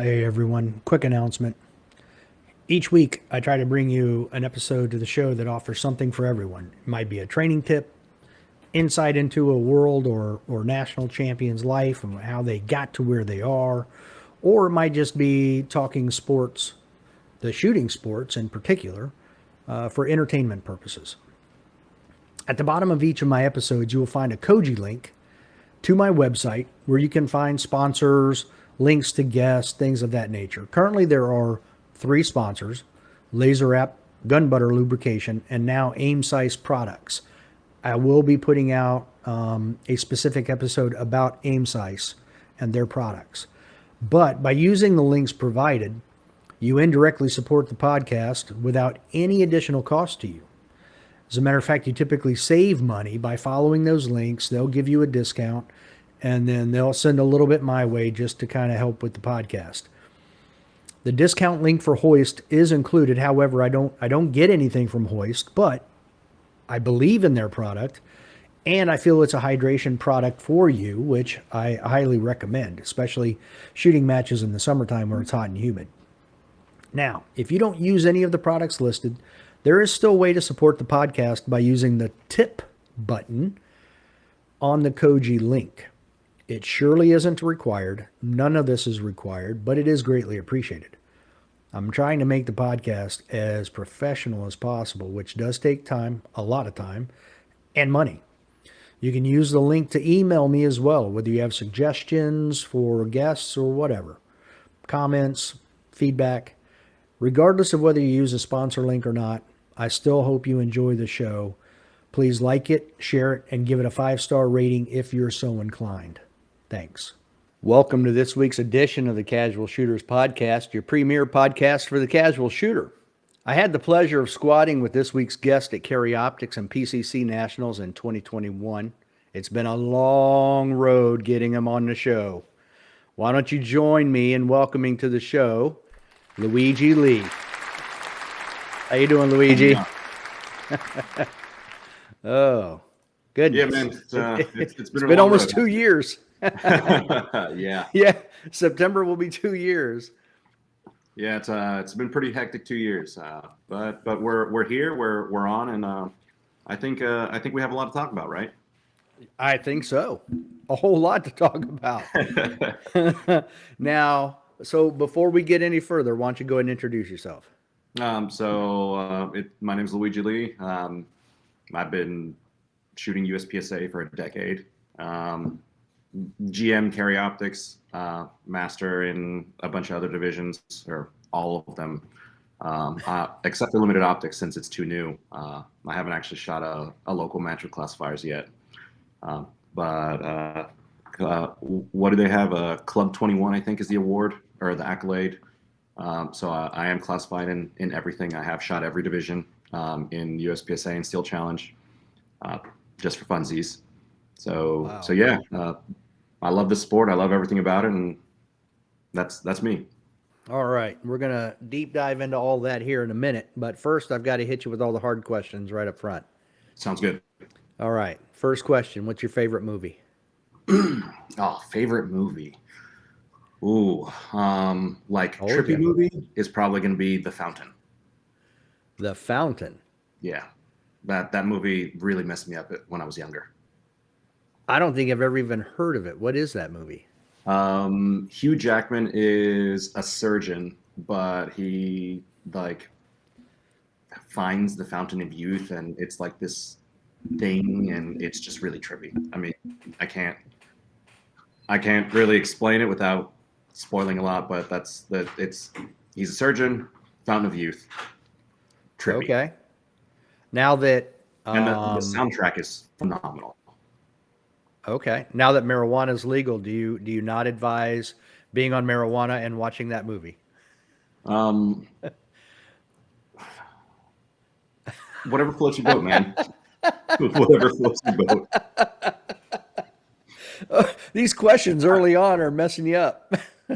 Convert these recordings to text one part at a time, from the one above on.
Hey everyone, quick announcement. Each week, I try to bring you an episode to the show that offers something for everyone. It might be a training tip, insight into a world or national champion's life and how they got to where they are, or it might just be talking sports, the shooting sports in particular, for entertainment purposes. At the bottom of each of my episodes, you will find a Koji link to my website where you can find sponsors, links to guests, things of that nature. Currently, there are three sponsors: Laser App, Gun Butter Lubrication, and now Aim Size Products. I will be putting out a specific episode about Aim Size and their products. But by using the links provided, you indirectly support the podcast without any additional cost to you. As a matter of fact, you typically save money by following those links. They'll give you a discount, and then they'll send a little bit my way just to kind of help with the podcast. The discount link for Hoist is included. However, I don't get anything from Hoist, but I believe in their product, and I feel it's a hydration product for you, which I highly recommend, especially shooting matches in the summertime where it's hot and humid. Now, if you don't use any of the products listed, there is still a way to support the podcast by using the tip button on the Koji link. It surely isn't required. None of this is required, but it is greatly appreciated. I'm trying to make the podcast as professional as possible, which does take time, a lot of time, and money. You can use the link to email me as well, whether you have suggestions for guests or whatever, comments, feedback. Regardless of whether you use a sponsor link or not, I still hope you enjoy the show. Please like it, share it, and give it a 5-star rating if you're so inclined. Thanks. Welcome to this week's edition of the Casual Shooters Podcast, your premier podcast for the casual shooter. I had the pleasure of squatting with this week's guest at Carry Optics and PCC Nationals in 2021. It's been a long road getting him on the show. Why don't you join me in welcoming to the show Luigi Lee. How you doing, Luigi? Oh, goodness. Yeah, man. It's been almost 2 years. Yeah. Yeah. September will be 2 years. Yeah, it's been pretty hectic 2 years. But we're here, we're on, and I think we have a lot to talk about, right? I think so. A whole lot to talk about. Now, so before we get any further, why don't you go ahead and introduce yourself? My name's Luigi Lee. I've been shooting USPSA for a decade. GM Carry Optics, master in a bunch of other divisions, or all of them, except for limited optics since it's too new. I haven't actually shot a local match with classifiers yet. But what do they have? Club 21, I think, is the award or the accolade. So I am classified in everything. I have shot every division in USPSA and Steel Challenge, just for funsies. So Wow. so yeah, I love this sport. I love everything about it, and that's me. All right. We're going to deep dive into all that here in a minute. But first, I've got to hit you with all the hard questions right up front. Sounds good. All right. First question. What's your favorite movie? Oh, favorite movie. Ooh, like Told trippy ya. movie is probably going to be The Fountain. The Fountain. Yeah, that movie really messed me up when I was younger. I don't think I've ever even heard of it. What is that movie? Hugh Jackman is a surgeon, but he like finds the fountain of youth, and it's like this thing, and it's just really trippy. I mean, I can't really explain it without spoiling a lot, but he's a surgeon, fountain of youth, trippy. Okay. Now that And the soundtrack is phenomenal. okay, now that marijuana is legal, do you not advise being on marijuana and watching that movie? Um, whatever floats your boat, man. Whatever floats your boat. These questions early on are messing you up.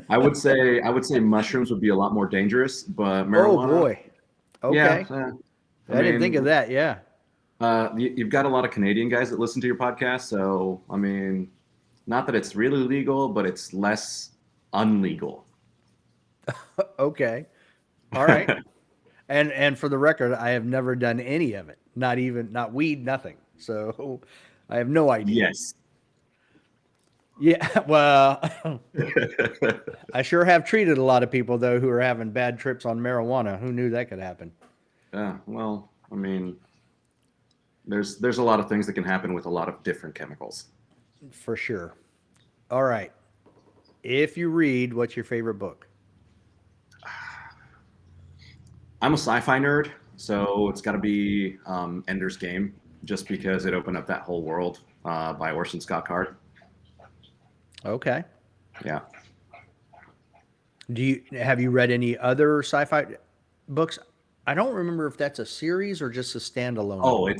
I would say mushrooms would be a lot more dangerous, but Oh marijuana. boy. Okay. Yeah, I didn't think of that. Yeah. You've got a lot of Canadian guys that listen to your podcast, so I mean, not that it's really legal, but it's less unlegal. Okay. All right. And for the record, I have never done any of it. Not weed, nothing. So I have no idea. Yes. Yeah, well, I sure have treated a lot of people though who are having bad trips on marijuana. Who knew that could happen? Yeah. Well, I mean, there's a lot of things that can happen with a lot of different chemicals. For sure. All right. If you read, what's your favorite book? I'm a sci-fi nerd, so it's got to be Ender's Game, just because it opened up that whole world by Orson Scott Card. Okay. Yeah. Do you have you read any other sci-fi books? I don't remember if that's a series or just a standalone Oh, book.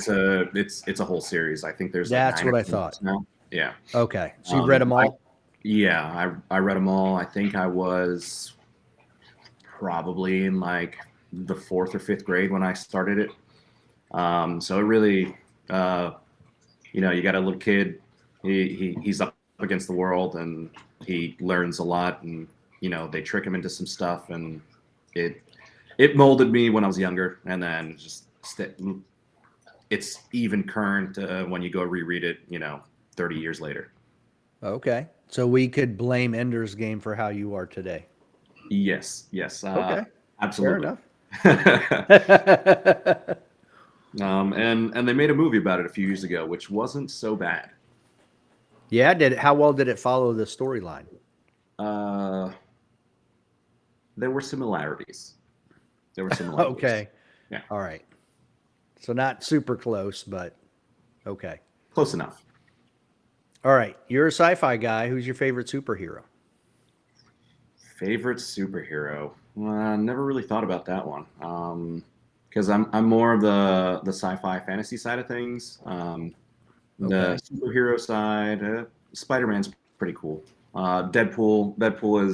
it's a whole series. I think there's like That's nine what or I 10 thought. books now. Yeah. Okay. So you've read them I all? yeah, I read them all. I think I was probably in like the fourth or fifth grade when I started it. So it really, uh, you got a little kid. He's up against the world, and he learns a lot, and they trick him into some stuff, and it it molded me when I was younger, and then it's even current when you go reread it, 30 years later. Okay. So we could blame Ender's Game for how you are today. Yes, yes, Okay. Fair absolutely. enough. And they made a movie about it a few years ago, which wasn't so bad. Yeah, did it, how well did it follow the storyline? Uh, there were similarities. There were similarities. Okay. Yeah, All right. So not super close, but okay. close enough. All right. You're a sci-fi guy. Who's your favorite superhero? Favorite superhero? Never really thought about that one. Because I'm more of the sci-fi fantasy side of things. The Okay. superhero side, Spider-Man's pretty cool. Deadpool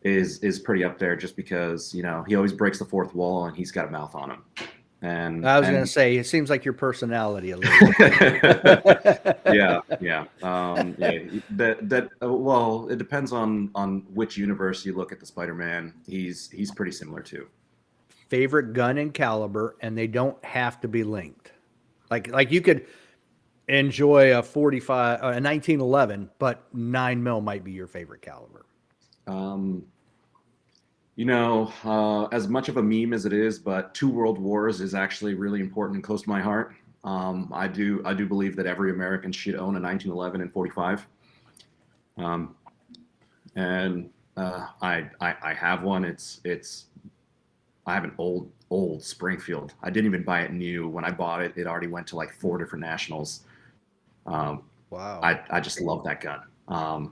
is pretty up there just because he always breaks the fourth wall and he's got a mouth on him. And I was going to and say it seems like your personality a little bit. yeah, yeah, yeah. Well, it depends on which universe you look at the Spider-Man. He's pretty similar too. Favorite gun and caliber, and they don't have to be linked. Like you could enjoy a 45, a 1911, but 9 mil might be your favorite caliber. Um, as much of a meme as it is, but two world wars is actually really important and close to my heart. I do believe that every American should own a 1911 and 45. Um, and I have one. I have an old Springfield. I didn't even buy it new. When I bought it, it already went to like four different nationals. Um, Wow. I just love that gun.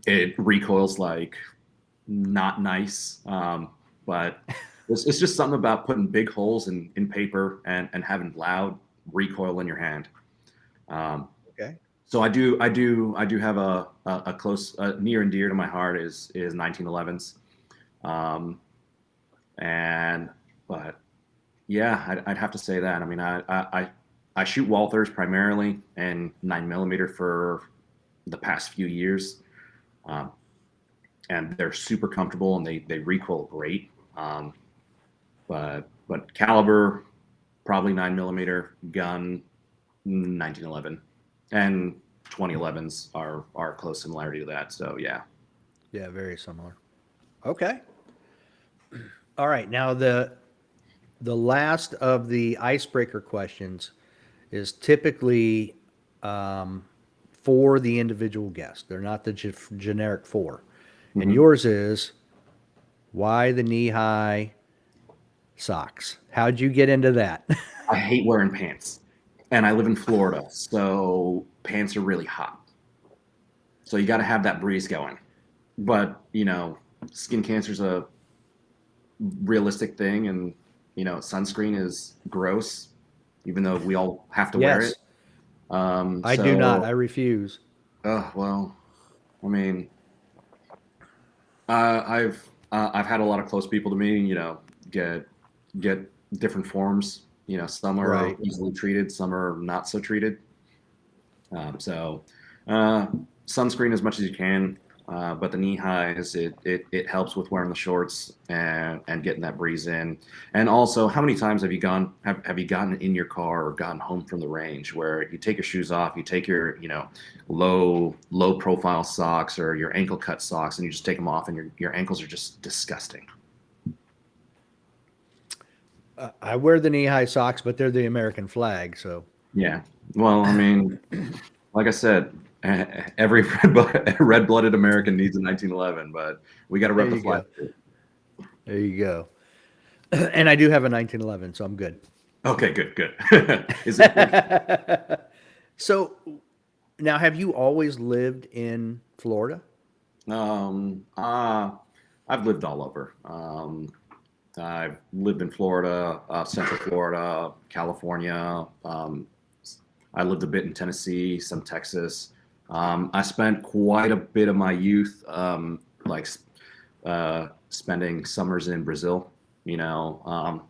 It recoils like not nice, but it's just something about putting big holes in paper and having loud recoil in your hand. Um, Okay. so I do have a close near and dear to my heart is 1911s, um, and but yeah, I'd have to say that. I mean, I shoot Walthers primarily and 9 millimeter for the past few years. Um, and they're super comfortable and they recoil great. But caliber, probably 9 millimeter gun, 1911, and 2011s are close similarity to that. So yeah. Yeah, very similar. Okay. All right. Now the last of the icebreaker questions is typically um, for the individual guest. They're not the generic four. And Hmm. yours is why the knee high socks? How'd you get into that? I hate wearing pants, and I live in Florida, so pants are really hot. So you got to have that breeze going. But skin cancer is a realistic thing, and sunscreen is gross, even though we all have to wear it. Yes, I do not. I So, refuse. well, I mean, I've had a lot of close people to me, get get different forms. Some are Right. easily treated, some are not so treated. So, uh, sunscreen as much as you can. But the knee highs, it helps with wearing the shorts and getting that breeze in. And also, how many times have you gotten in your car or gotten home from the range where you take your shoes off, you take your low profile socks or your ankle cut socks, and you just take them off, and your ankles are just disgusting. I wear the knee-high socks, but they're the American flag, so. Yeah. Well, I mean, like I said, every red-blooded American needs a 1911, but we got to There rep the you flag. go. There you go. And I do have a 1911, so I'm good. Okay, good, good. Is it? So now, have you always lived in Florida? Um, uh, I've lived all over. I've lived in Florida, Central Florida, California. I lived a bit in Tennessee, some Texas. I spent quite a bit of my youth, spending summers in Brazil. You know,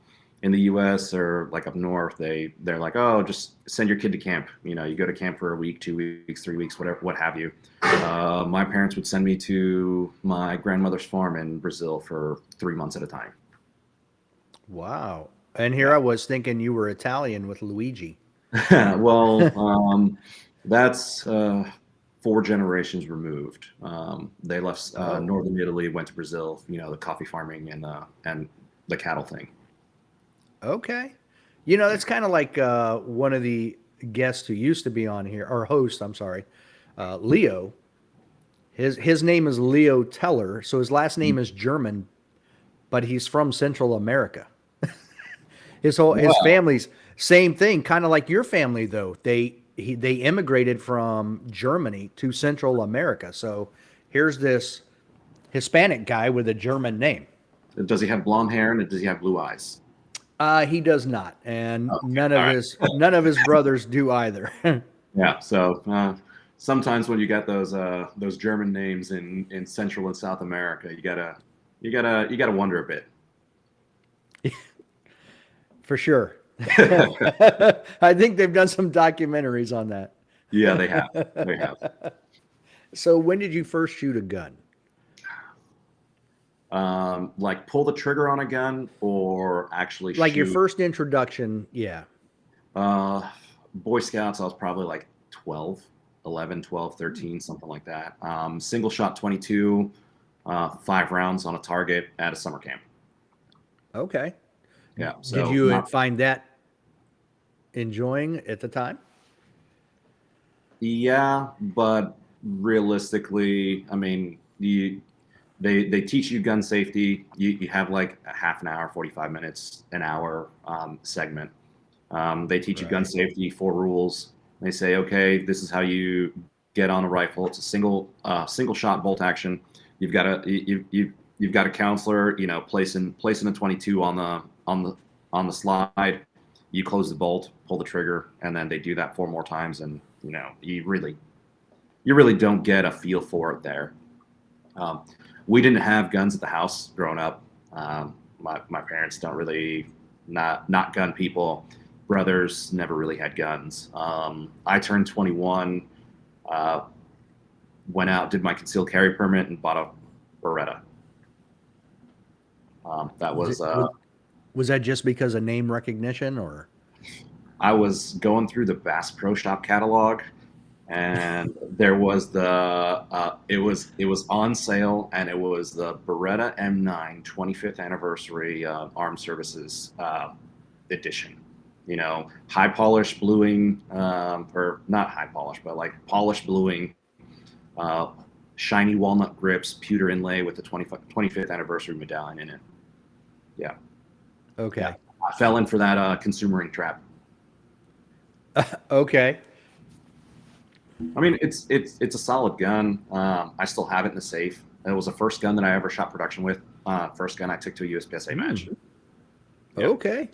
in the U.S. or like up north, they're like, oh, just send your kid to camp. You know, you go to camp for a week, 2 weeks, 3 weeks, whatever, what have you. My parents would send me to my grandmother's farm in Brazil for 3 months at a time. Wow. And here Yeah. I was thinking you were Italian with Luigi. Well, that's 4 generations removed. They left Oh, northern Italy, went to Brazil. You know, the coffee farming and the cattle thing. okay. That's kind of like one of the guests who used to be on here, or host, I'm sorry, Leo. His name is Leo Teller, so his last name is German, but he's from Central America. His Wow. family's same thing, kind of like your family though. They immigrated from Germany to Central America. So here's this Hispanic guy with a German name. Does he have blonde hair and does he have blue eyes? He does not, and Okay. All right. none of his brothers do either. Yeah. So sometimes when you get those German names in Central and South America, you gotta wonder a bit. For sure. I think they've done some documentaries on that. Yeah, they have. They have. So when did you first shoot a gun? Like pull the trigger on a gun or actually Like your shoot. first introduction? Yeah. Uh, Boy Scouts, I was probably like 12, 11, 12, 13, something like that. Single shot 22, 5 rounds on a target at a summer camp. Okay. Yeah. Did So you not, find that enjoying at the time? yeah, but realistically, I mean, they teach you gun safety. You have like a half an hour, 45 minutes, an hour segment. They teach you gun Right. safety, 4 rules. They say, okay, this is how you get on a rifle. It's a single shot bolt action. You've got a counselor, placing a 22 on the slide. You close the bolt, pull the trigger, and then they do that 4 more times, and you really don't get a feel for it there. Um, we didn't have guns at the house growing up. My parents don't really not gun people. Brothers never really had guns. I turned 21, uh, went out, did my concealed carry permit, and bought a Beretta. That Was was it was that just because of name recognition or? I was going through the Bass Pro Shop catalog, and there was it was on sale, and it was the Beretta M9 25th anniversary Armed Services edition. High polish bluing, or not high polish, but like polished bluing, uh, shiny walnut grips, pewter inlay with the 25th anniversary medallion in it. Yeah, yeah. Okay. I fell in for that consumering trap. Okay. I mean, it's a solid gun. I still have it in the safe. It was the first gun that I ever shot production with. First gun I took to a USPSA match. Hmm. Yeah. Okay.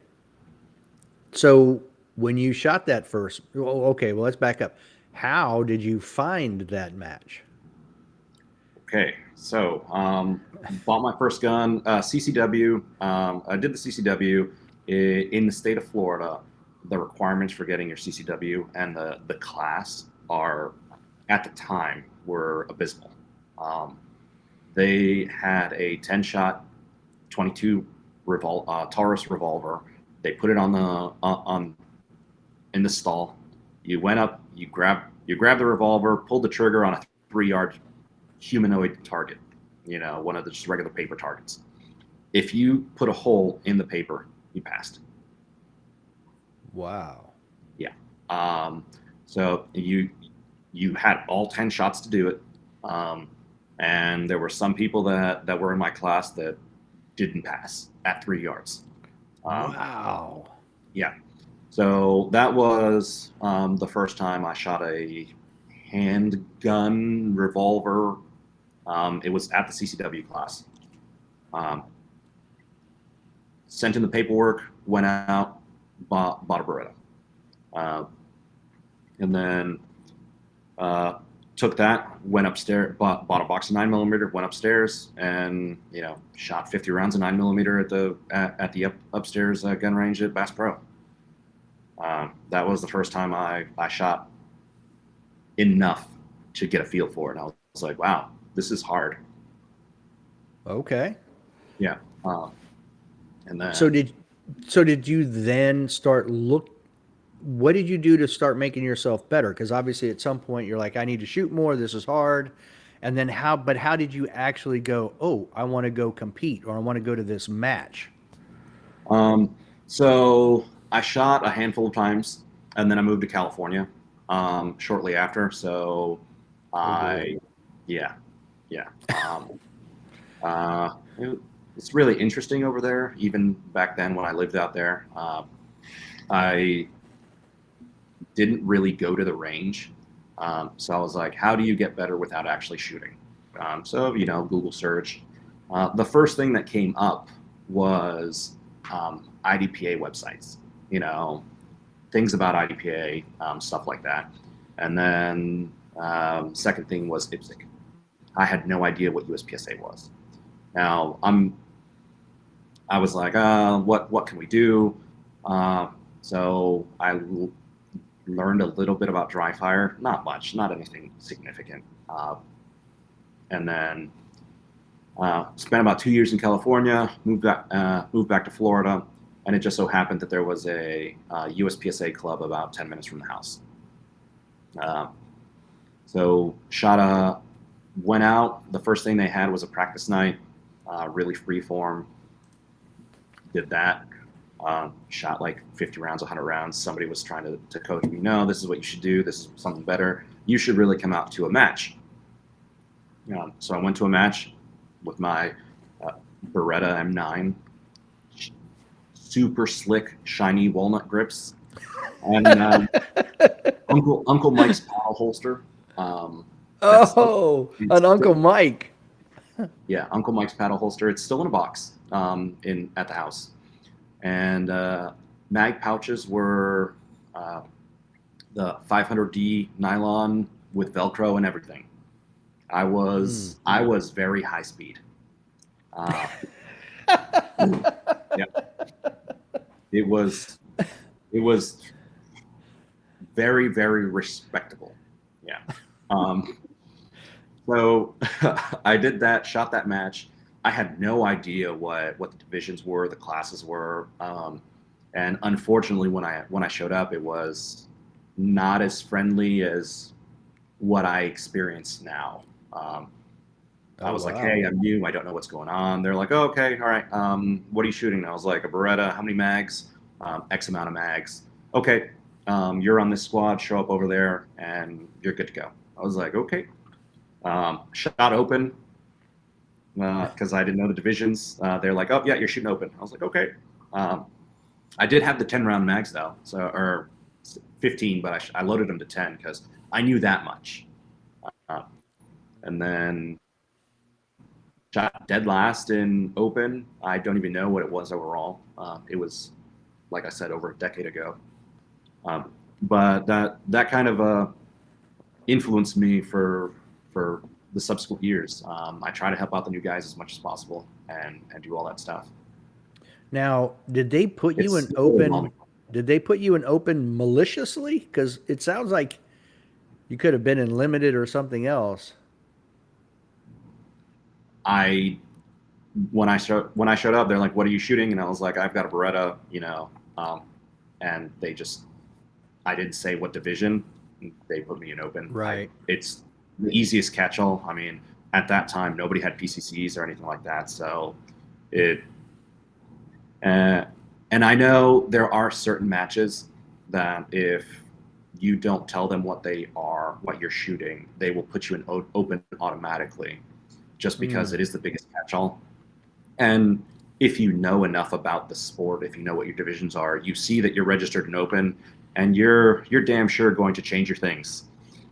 So when you shot that first, okay, well, let's back up. How did you find that match? Okay. So bought my first gun, CCW. I did the CCW in the state of Florida. The requirements for getting your CCW and the class are at the time were abysmal. Um, they had a 10-shot 22 Taurus revolver. They put it on the on in the stall. You went up, you grabbed the revolver, pulled the trigger on a 3-yard humanoid target, one of the just regular paper targets. If you put a hole in the paper, you passed. Wow. Yeah. Um, so you had all 10 shots to do it. Um, and there were some people that were in my class that didn't pass at 3 yards. Um, Wow. yeah. So that was the first time I shot a handgun revolver. It was at the CCW class. Um, Sent in the paperwork, went out, bought a Beretta. Uh, and then took that, went upstairs, bought a box of 9mm, went upstairs, and shot 50 rounds of 9mm at the upstairs gun range at Bass Pro. That was the first time I shot enough to get a feel for it. And I was like, wow, this is hard. Okay. Yeah. And then So did you then start what did you do to start making yourself better? Because obviously at some point you're like, I need to shoot more. This is hard. And then how did you actually go, oh, I want to go compete or I want to go to this match? Um, so I shot a handful of times, and then I moved to California shortly after. So Oh boy. I, yeah, yeah. Uh, it's really interesting over there. Even back then when I lived out there, I didn't really go to the range. So I was like, how do you get better without actually shooting? So Google search. The first thing that came up was IDPA websites, things about IDPA, stuff like that. And then second thing was IPSC. I had no idea what USPSA was. Now I was like, what can we do? So I learned a little bit about dry fire, not much, not anything significant. And then spent about 2 years in California, moved back to Florida, and it just so happened that there was a USPSA club about 10 minutes from the house. Uh, so went out. The first thing they had was a practice night, really free form. Did that. Shot like 50 rounds, 100 rounds. Somebody was trying to coach me. No, this is what you should do. This is something better. You should really come out to a match. So I went to a match with my Beretta M9, super slick, shiny walnut grips, and Uncle Mike's paddle holster. That's Oh, it's an Uncle still, Mike. yeah, Uncle Mike's paddle holster. It's still in a box in at the house, and mag pouches were the 500D nylon with Velcro and everything. I was very high speed. Uh, yeah, it was it was very very respectable. Yeah. Um, so I did that, shot that match. I had no idea what the divisions were, the classes were, and unfortunately, when I showed up, it was not as friendly as what I experience now. I Oh was like, wow. hey, I'm new. I don't know what's going on. They're like, oh, okay, all right. What are you shooting? And I was like, a Beretta. How many mags? X amount of mags. Okay, you're on this squad. Show up over there, and you're good to go. I was like, okay. Shot open because I didn't know the divisions. They're like, oh yeah, you're shooting open. I was like, okay. Um, I did have the 10-round mags though, or 15, but I loaded them to 10 because I knew that much. Uh, and then shot dead last in open. I don't even know what it was overall. It was, like I said, over a decade ago. But that kind of influenced me for the subsequent years. I try to help out the new guys as much as possible and do all that stuff. Now, It's overwhelming. did they put you in open maliciously? Because it sounds like you could have been in limited or something else. I when I showed up, they're like, "What are you shooting?" And I was like, "I've got a Beretta," and I didn't say what division. They put me in open. Right. It's the easiest catch-all. I mean, at that time, nobody had PCCs or anything like that, so it. Uh, and I know there are certain matches that if you don't tell them what they are, what you're shooting, they will put you in open automatically, just because it is the biggest catch-all. And if you know enough about the sport, if you know what your divisions are, you see that you're registered in open, and you're damn sure going to change your things.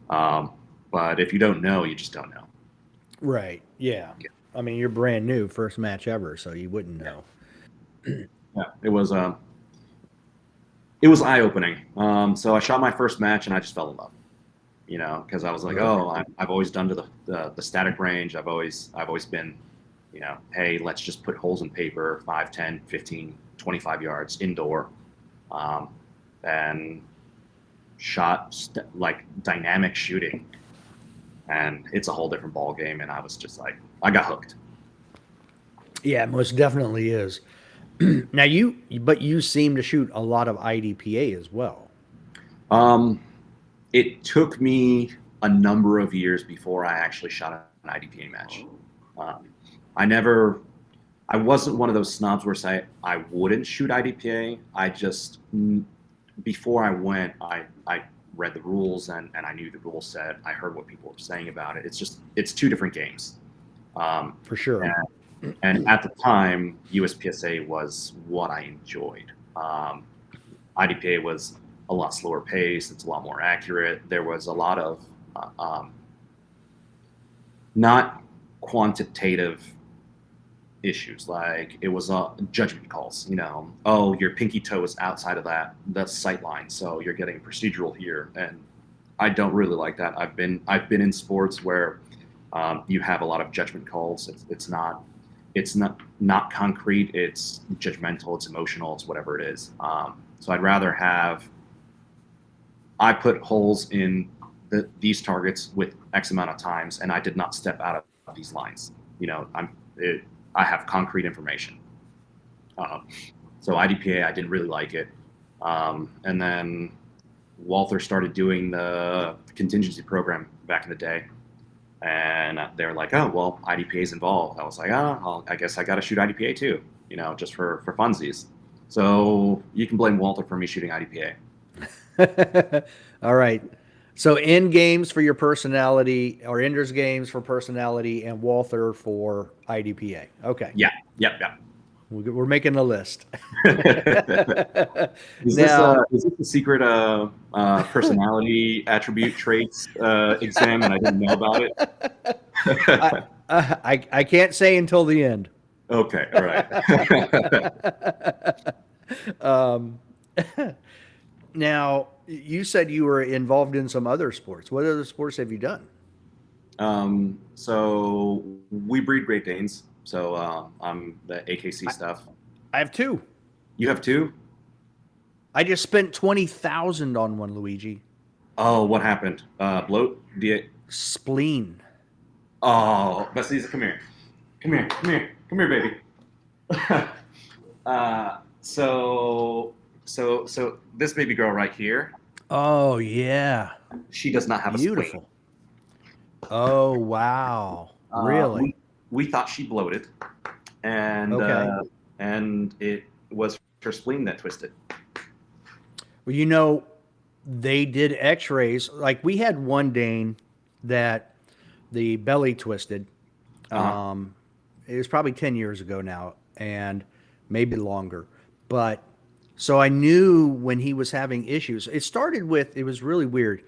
Um, but if you don't know, you just don't know. Right. Yeah. Yeah, I mean, you're brand new, first match ever, so you wouldn't yeah, know. yeah. It was eye opening. So I shot my first match, and I just fell in love. Because I was like, Okay. oh, I've always done to the static range. I've always been, hey, let's just put holes in paper, 5, 10, 15, 25 yards indoor, um, and shot like dynamic shooting, and it's a whole different ball game. And I was just like, I got hooked. Yeah, it most definitely is. Now but you seem to shoot a lot of IDPA as well. Um, it took me a number of years before I actually shot an IDPA match. Um, I never I wasn't one of those snobs where say I wouldn't shoot IDPA. I just before I went, I read the rules and I knew the rule set. I heard what people were saying about it. It's two different games. Um, For sure. and, and at the time, USPSA was what I enjoyed. IDPA was a lot slower pace. It's a lot more accurate. There was a lot of not quantitative issues. Like it was judgment calls. Oh, your pinky toe is outside of that sight line, so you're getting procedural here, and I don't really like that. I've been in sports where you have a lot of judgment calls. It's not concrete. It's judgmental. It's emotional. It's whatever it is. So I'd rather have I put holes in these targets with X amount of times, and I did not step out of these lines. I have concrete information. Um, so IDPA, I didn't really like it. And then Walther started doing the contingency program back in the day. And they're like, oh, well, IDPA is involved. I was like, oh, well, I guess I got to shoot IDPA too, just for funsies. So you can blame Walter for me shooting IDPA. All right. So end games for your personality, or Ender's games for personality, and Walther for IDPA. Okay. Yeah, yep, yep. We're making a list. Is this Now, a secret personality attribute traits exam, and I didn't know about I, it? I can't say until the end. Okay, all right. Um, now, you said you were involved in some other sports. What other sports have you done? So we breed Great Danes. So I'm the AKC I, stuff. I have two. You have two? I just spent 20,000 on one, Luigi. Oh, what happened? Bloat? Spleen. Oh, Bessie's, come here. Come here, come here, come here, baby. So this baby girl right here, Oh yeah. she does not have a spleen. Beautiful. Oh wow. Uh, Really? we we thought she bloated, and Okay. it was her spleen that twisted. Well, they did x-rays. Like we had one Dane that the belly twisted. Uh-huh. Um, it was probably 10 years ago now, and maybe longer. But so I knew when he was having issues. It was really weird.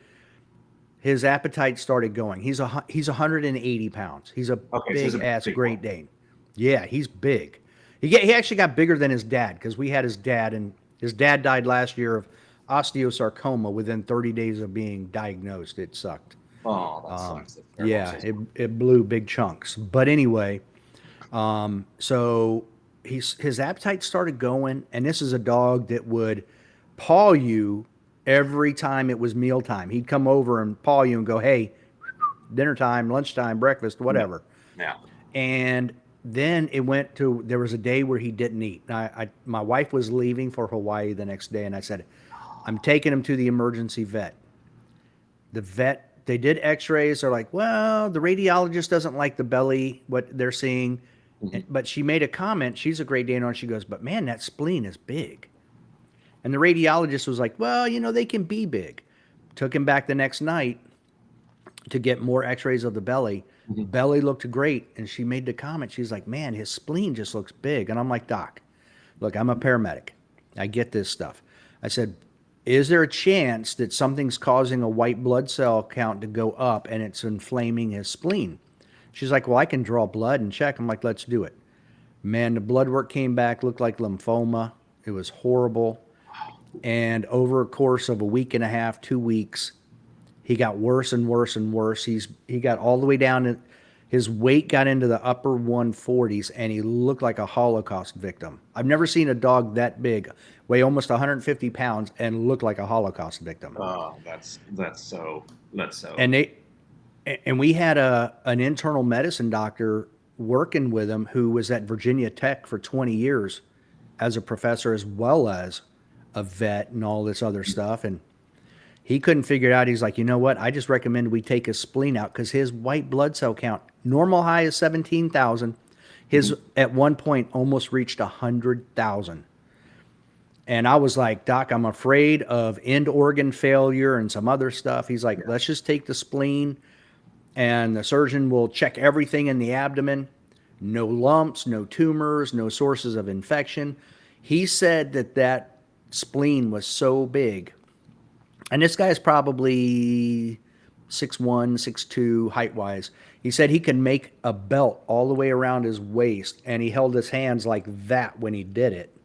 His appetite started going. He's 180 pounds. He's a Okay, so it's big a ass big one. Great Dane. Yeah, he's big. He actually got bigger than his dad because we had his dad, and his dad died last year of osteosarcoma within 30 days of being diagnosed. It sucked. Oh, that sucks. That's terrible. I'm Yeah, so it blew big chunks. But anyway, so his appetite started going, and this is a dog that would paw you every time it was mealtime. He'd come over and paw you and go, "Hey, dinner time, lunchtime, breakfast, sorry. whatever." Yeah. And then it went to, there was a day where he didn't eat. My wife was leaving for Hawaii the next day, and I said, I'm taking him to the emergency vet. The vet, they did x-rays. They're like, well, the radiologist doesn't like the belly, what they're seeing. Mhm. But she made a comment. She's a Great Dane, and she goes, but man, that spleen is big. And the radiologist was like, well, they can be big. Took him back the next night to get more x-rays of the belly. Mhm. Belly looked great. And she made the comment. She's like, man, his spleen just looks big. And I'm like, doc, look, I'm a paramedic. I get this stuff. I said, is there a chance that something's causing a white blood cell count to go up and it's inflaming his spleen? She's like, well, I can draw blood and check. I'm like, let's do it. Man, the blood work came back, looked like lymphoma. It was horrible. And over a course of a week and a half, 2 weeks, he got worse and worse and worse. He got all the way down to, his weight got into the upper 140s, and he looked like a Holocaust victim. I've never seen a dog that big, weigh almost 150 pounds, and look like a Holocaust victim. Oh, that's so. And we had an internal medicine doctor working with him who was at Virginia Tech for 20 years as a professor, as well as a vet and all this other stuff. And he couldn't figure it out. He's like, you know what? I just recommend we take his spleen out because his white blood cell count, normal high is 17,000. His at one point almost reached 100,000. And I was like, doc, I'm afraid of end organ failure and some other stuff. He's like, let's just take the spleen, and the surgeon will check everything in the abdomen. No lumps, no tumors, no sources of infection. He said that spleen was so big. And this guy's probably 6'1", 6'2", height-wise. He said he could make a belt all the way around his waist, and he held his hands like that when he did it.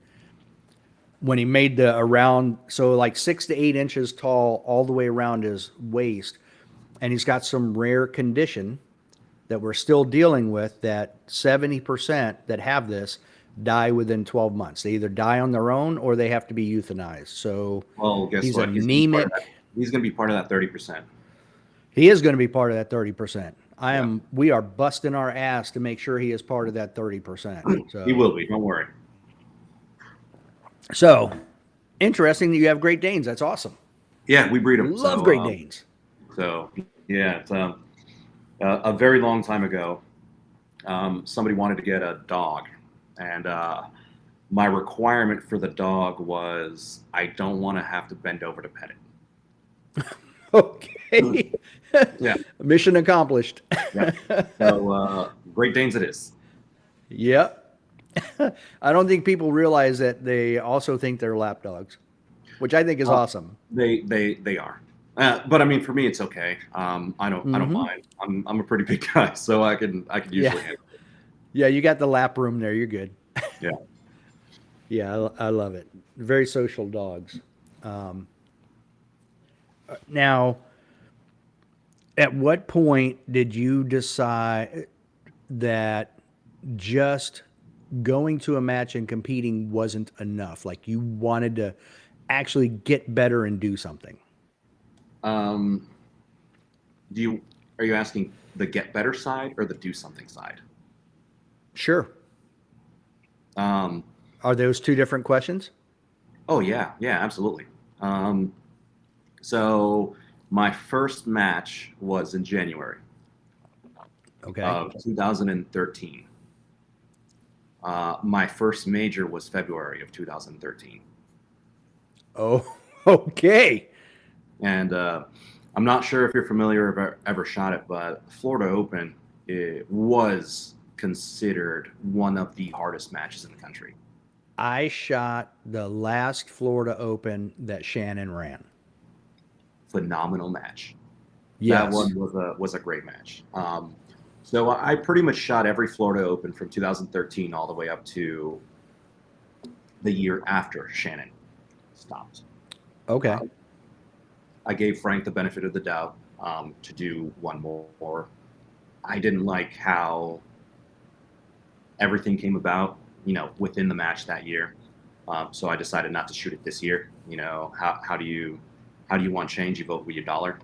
When he made the around, so like 6 to 8 inches tall all the way around his waist. And he's got some rare condition that we're still dealing with, that 70% that have this die within 12 months. They either die on their own or they have to be euthanized. So Well, guess he's what? anemic. He's going to be part of that 30%. He is going to be part of that 30%. Yeah. We are busting our ass to make sure he is part of that 30%. So He will be. Don't worry. So interesting that you have Great Danes. That's awesome. Yeah, we breed them. Love Great Danes. So yeah, it's a very long time ago. Somebody wanted to get a dog, and my requirement for the dog was I don't want to have to bend over to pet it. Okay. Yeah. Mission accomplished. Yeah. So Great Danes it is. Yep. I don't think people realize that they also think they're lap dogs, which I think is awesome. They are. But I mean, for me, it's okay. I don't mind. I'm a pretty big guy, so I can usually handle it. Yeah, you got the lap room there. You're good. Yeah. Yeah, I love it. Very social dogs. Now, at what point did you decide that just going to a match and competing wasn't enough? Like you wanted to actually get better and do something? Are you asking the get better side or the do something side? Sure. Are those two different questions? Oh yeah, absolutely. So my first match was in January of 2013. My first major was February of 2013. Oh, okay. And I'm not sure if you're familiar or ever shot it, but Florida Open, it was considered one of the hardest matches in the country. I shot the last Florida Open that Shannon ran. Phenomenal match. Yes. That one was a great match. So I pretty much shot every Florida Open from 2013 all the way up to the year after Shannon stopped. Okay. I gave Frank the benefit of the doubt to do one more. I didn't like how everything came about, within the match that year. So I decided not to shoot it this year. How do you want change? You vote with your dollar.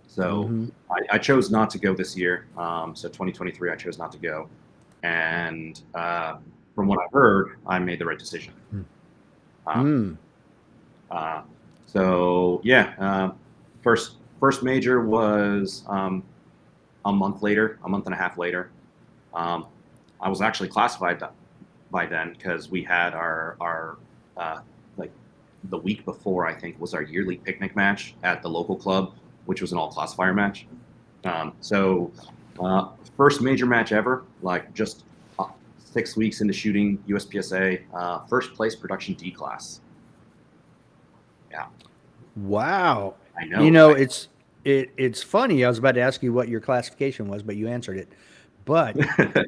So Mm-hmm. I chose not to go this year. So 2023, I chose not to go. And from what I heard, I made the right decision. Uh, Mm. uh, so yeah, first major was a month later, a month and a half later. Um, I was actually classified by then because we had our like the week before, I think, was our yearly picnic match at the local club, which was an all classifier match. So first major match ever, like just 6 weeks into shooting USPSA, first place production D class. Yeah, Wow. I You know, know, right? it's funny. I was about to ask you what your classification was, but you answered it. But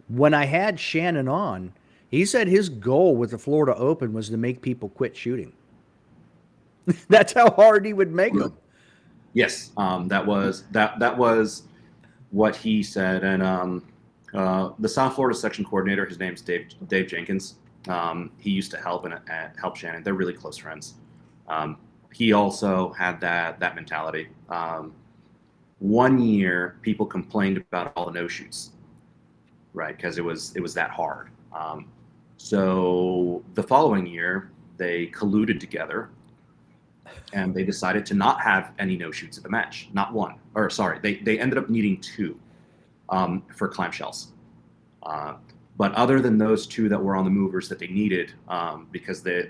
when I had Shannon on, he said his goal with the Florida Open was to make people quit shooting. That's how hard he would make them. Yes, that was what he said, and the South Florida section coordinator, his name's Dave Jenkins. He used to help Shannon. They're really close friends. Um, he also had that mentality. One year, people complained about all the no shoots, right? Because it was that hard. So the following year, they colluded together and they decided to not have any no shoots at the match, not one. Or sorry, they ended up needing two for clamshells. Uh, but other than those two that were on the movers that they needed, because the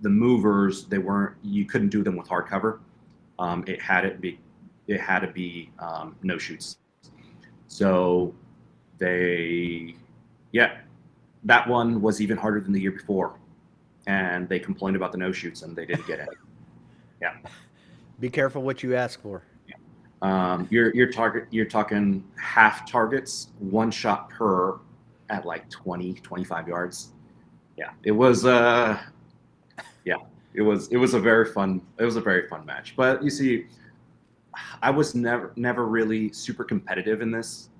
movers they weren't, you couldn't do them with hardcover. It had to be no shoots. So they, yeah, that one was even harder than the year before, and they complained about the no shoots and they didn't get any. Yeah. Be careful what you ask for. You're talking half targets, one shot per at like 20, 25 yards. Yeah, yeah, it was a very fun match. But you see, I was never really super competitive in this.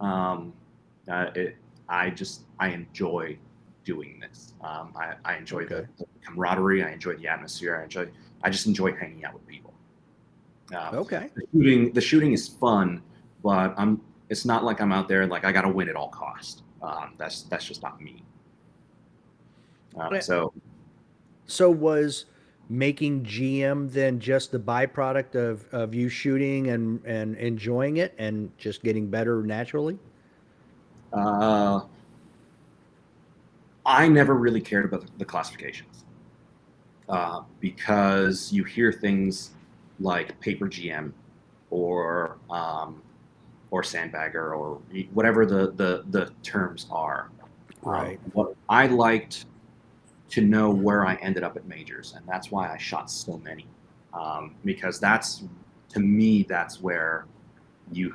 It I enjoy doing this. I enjoy the, Okay. the camaraderie. I enjoy the atmosphere. I just enjoy hanging out with people. Uh, Okay. the shooting is fun, but it's not like I'm out there like I got to win at all cost. That's just not me. Eh, So So was making GM then just the byproduct of you shooting and enjoying it and just getting better naturally? uh, I never really cared about the classifications because you hear things like paper GM or or sandbagger or whatever the terms are. Right. What I liked to know where I ended up at majors, and that's why I shot so many. Because to me, you,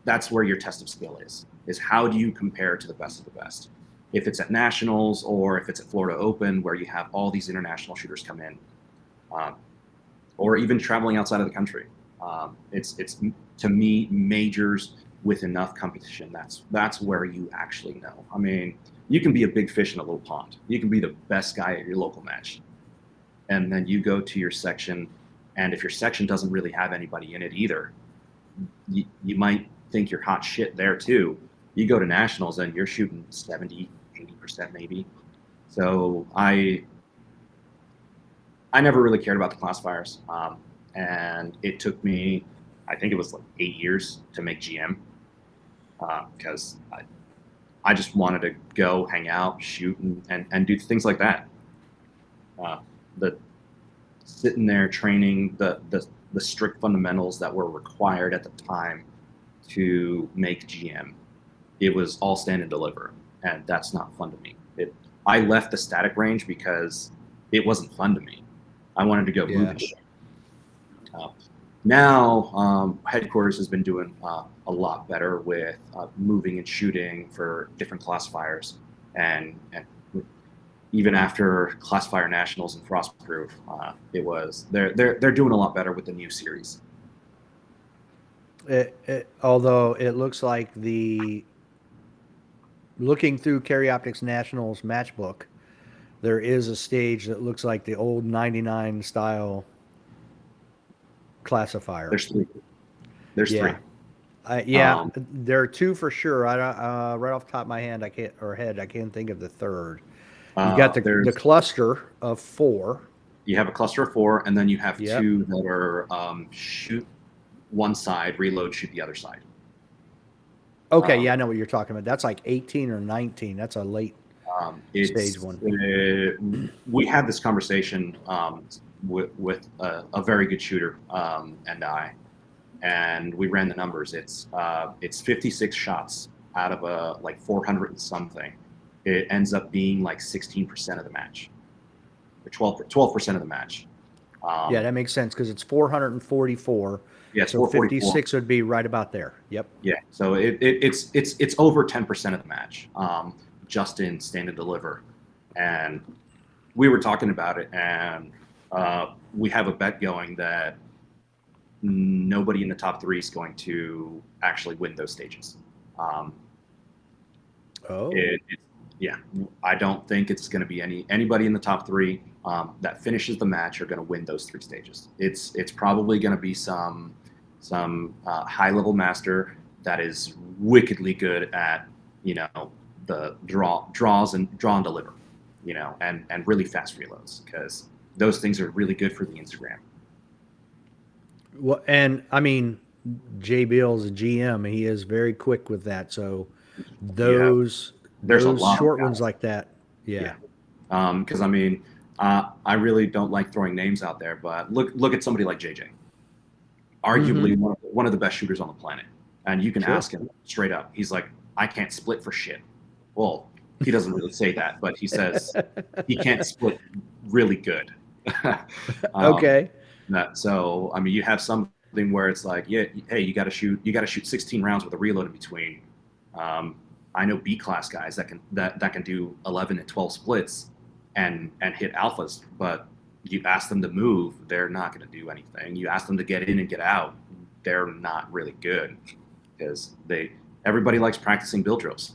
that's where your test of skill is how do you compare to the best of the best. If it's at nationals or if it's at Florida Open, where you have all these international shooters come in, um, or even traveling outside of the country, it's to me majors with enough competition. That's where you actually know. I mean, you can be a big fish in a little pond. You can be the best guy at your local match, and then you go to your section, and if your section doesn't really have anybody in it either, you might think you're hot shit there too. You go to nationals and you're shooting 70, 80% maybe. So I never really cared about the classifiers, and it took me, I think it was like 8 years to make GM because I just wanted to go hang out, shoot, and do things like that. The sitting there training the strict fundamentals that were required at the time to make GM. It was all stand and deliver, and that's not fun to me. I left the static range because it wasn't fun to me. I wanted to go move Yeah. and shit. Uh, Now, headquarters has been doing a lot better with moving and shooting for different classifiers, and even after classifier nationals and frostproof, they're doing a lot better with the new series. Although it looks like the looking through Carry Optics Nationals matchbook, there is a stage that looks like the old 99 style classifier. There's three. There's three. Yeah. Yeah, Um, there are two for sure. I don't, right off the top of my hand, I can't or head, I can't think of the third. You've got the there's cluster of four. You have a cluster of four, and then you have Yep. two that are shoot one side, reload, shoot the other side. Okay, Um, yeah, I know what you're talking about. That's like 18 or 19. That's a late stage it's one. We had this conversation with a very good shooter and we ran the numbers. It's 56 shots out of a like 400 and something. It ends up being like 16% of the match, or 12% of the match. Yeah, Um, that makes sense because it's 444. yeah, it's So 444. 56 would be right about there. Yep. Yeah, so it's over 10% of the match, just in stand and deliver, and we were talking about it, and we have a bet going that nobody in the top three is going to actually win those stages. Um, Oh, it, yeah, I don't think it's going to be anybody in the top three that finishes the match are going to win those three stages. It's probably going to be some high level master that is wickedly good at the draws and draw and deliver, and really fast reloads, because those things are really good for the Instagram. well, and I mean, Jay Bill's a GM. He is very quick with that. So You have those There's a those lot of short ones guys. like that, yeah. Yeah. Because I mean, I really don't like throwing names out there, but look at somebody like JJ, Mm-hmm. arguably one of the best shooters on the planet, and you can Sure. ask him straight up. He's like, I can't split for shit. Well, he doesn't really say that, but he says he can't split really good. um, Okay. so I mean, you have something where it's like, yeah, hey, you got to shoot 16 rounds with a reload in between. Um, I know B class guys that can do 11 and 12 splits and hit alphas, but you ask them to move, they're not going to do anything. You ask them to get in and get out, they're not really good, because they everybody likes practicing build drills,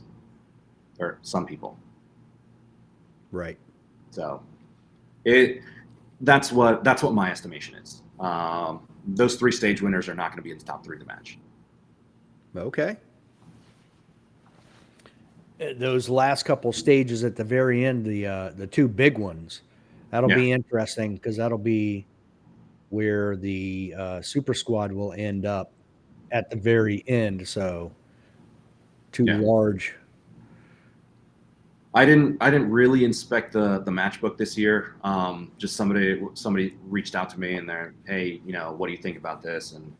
or some people. Right. So it that's what my estimation is. Those three stage winners are not going to be in the top three of the match. Okay. Those last couple stages at the very end, the two big ones, that'll Yeah, be interesting because that'll be where the super squad will end up at the very end. So two yeah. large. I didn't really inspect the matchbook this year. Just somebody reached out to me and they're, hey, what do you think about this? And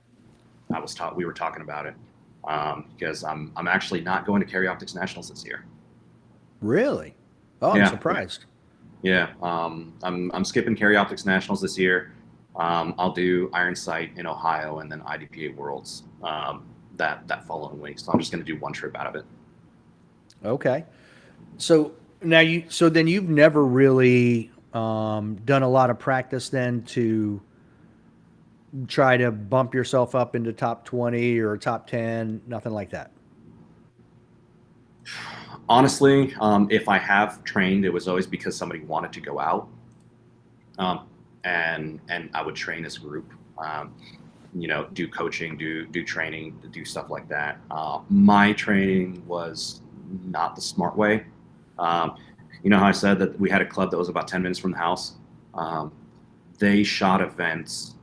we were talking about it, because I'm actually not going to Carry Optics Nationals this year. Really? Oh, I'm Yeah, surprised. yeah. I'm skipping Carry Optics Nationals this year. I'll do Iron Sight in Ohio and then IDPA Worlds that following week. So I'm just going to do one trip out of it. Okay. So so then you've never really done a lot of practice then to try to bump yourself up into top 20 or top 10, nothing like that. Honestly, if I have trained, it was always because somebody wanted to go out, um, and I would train as a group. Do coaching, do training, do stuff like that. My training was not the smart way. Um, you know how I said that we had a club that was about 10 minutes from the house? Um, they shot events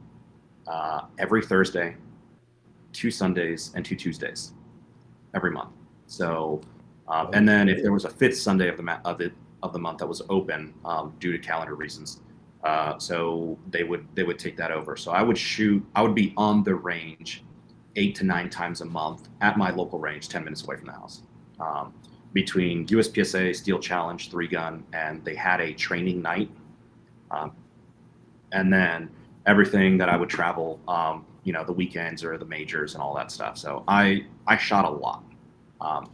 every Thursday, 2 Sundays, and 2 Tuesdays every month. So, and then if there was a fifth Sunday of the month that was open, due to calendar reasons, so they would take that over. So I would be on the range 8 to 9 times a month at my local range, 10 minutes away from the house. Um, Between USPSA, Steel Challenge, 3 gun, and they had a training night, um, and then everything that I would travel, the weekends or the majors and all that stuff. So I shot a lot. Um,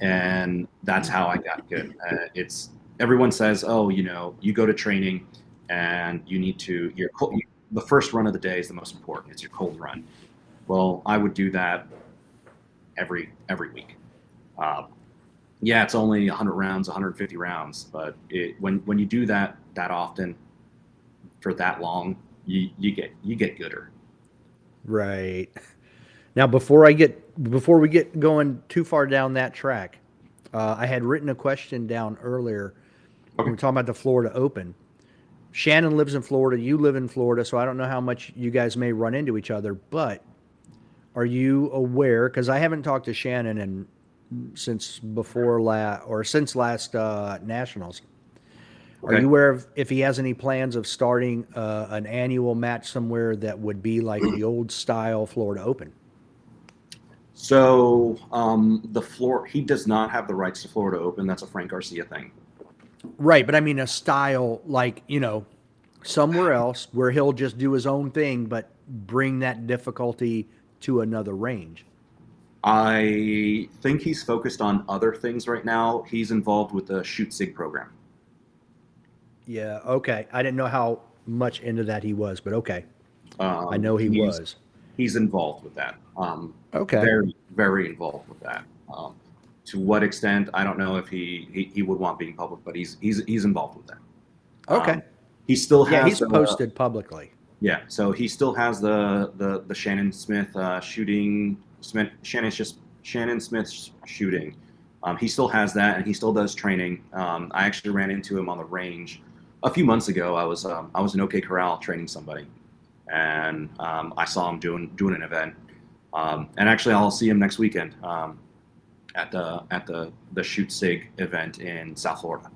and that's how I got good. It's Everyone says, oh, you go to training and you need to the first run of the day is the most important. It's your cold run. Well, I would do that every week. Uh, yeah, it's only 100 rounds, 150 rounds, but when you do that often for that long, you get gooder. Right. Now, before we get going too far down that track, I had written a question down earlier when Okay. we were talking about the Florida Open. Shannon lives in Florida. You live in Florida, so I don't know how much you guys may run into each other. But are you aware? Because I haven't talked to Shannon since since last nationals. Are Okay. you aware of if he has any plans of starting an annual match somewhere that would be like the old style Florida Open? So the floor, he does not have the rights to Florida Open. That's a Frank Garcia thing. Right, but I mean a style like, somewhere else where he'll just do his own thing, but bring that difficulty to another range. I think he's focused on other things right now. He's involved with the Shoot Sig program. Yeah, okay. I didn't know how much into that he was, but okay. I Um, know he he's was. he's involved with that. Okay. Very very involved with that. To what extent, I don't know if he would want being public, but he's involved with that. Okay. Um, he still Yeah, has he's the posted publicly. Yeah, so he still has the Shannon Smith shooting. Shannon Smith shooting. He still has that, and he still does training. I actually ran into him on the range a few months ago. I was in OK Corral training somebody, and I saw him doing an event. And actually, I'll see him next weekend at the Shoot Sig event in South Florida.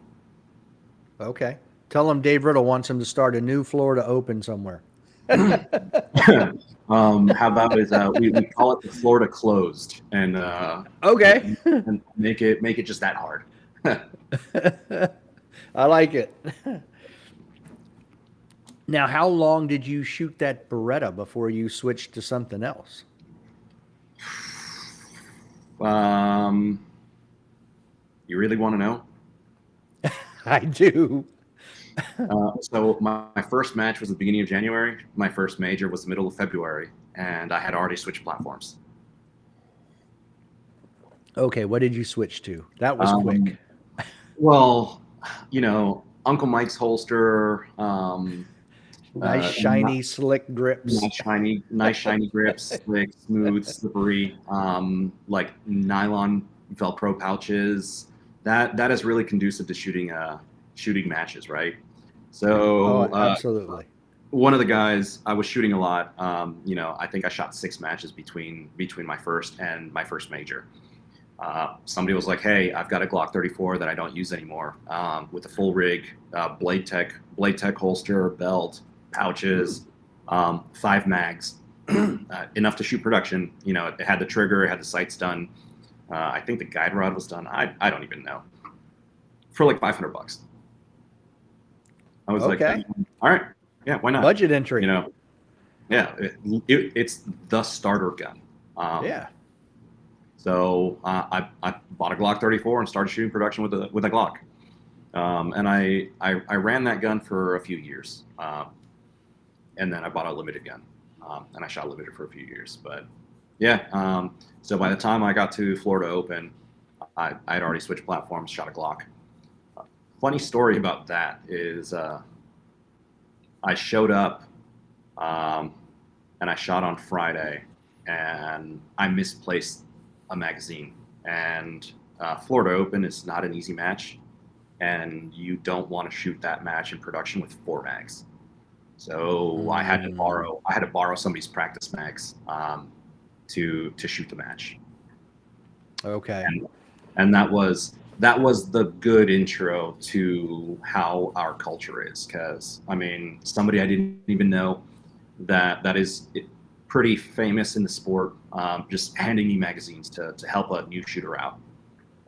Okay. Tell him Dave Riddle wants him to start a new Florida Open somewhere. How about is we call it the Florida closed Okay. and make it just that hard. I like it. Now, how long did you shoot that Beretta before you switched to something else? um, you really want to know? I do. So my first match was the beginning of January. My first major was the middle of February, and I had already switched platforms. Okay, what did you switch to? That was quick. Um, well, Uncle Mike's holster, Nice, not shiny, slick grips. nice shiny grips, slick, smooth, slippery, like nylon Velcro pouches. That is really conducive to shooting matches, right? Oh, So absolutely. one of the guys I was shooting a lot. I think I shot 6 matches between my first major. Somebody was like, "Hey, I've got a Glock 34 that I don't use anymore, with a full rig, Blade Tech holster, belt, pouches, 5 mags, enough to shoot production. It had the trigger, it had the sights done. I think the guide rod was done. I don't even know, for like $500. I was like, Okay. all right, yeah, why not? Budget entry. Yeah, it's the starter gun. Um, Yeah. So I bought a Glock 34 and started shooting production with a Glock. And I ran that gun for a few years. And then I bought a limited gun. And I shot limited for a few years. But yeah, so by the time I got to Florida Open, I'd already switched platforms, shot a Glock. Funny story about that is I showed up and I shot on Friday, and I misplaced a magazine. And Florida Open is not an easy match, and you don't want to shoot that match in production with 4 mags. So Mm, I had to borrow somebody's practice mags to shoot the match, okay. and that was the good intro to how our culture is. Because I mean, somebody I didn't even know that is pretty famous in the sport, just handing me magazines to help a new shooter out.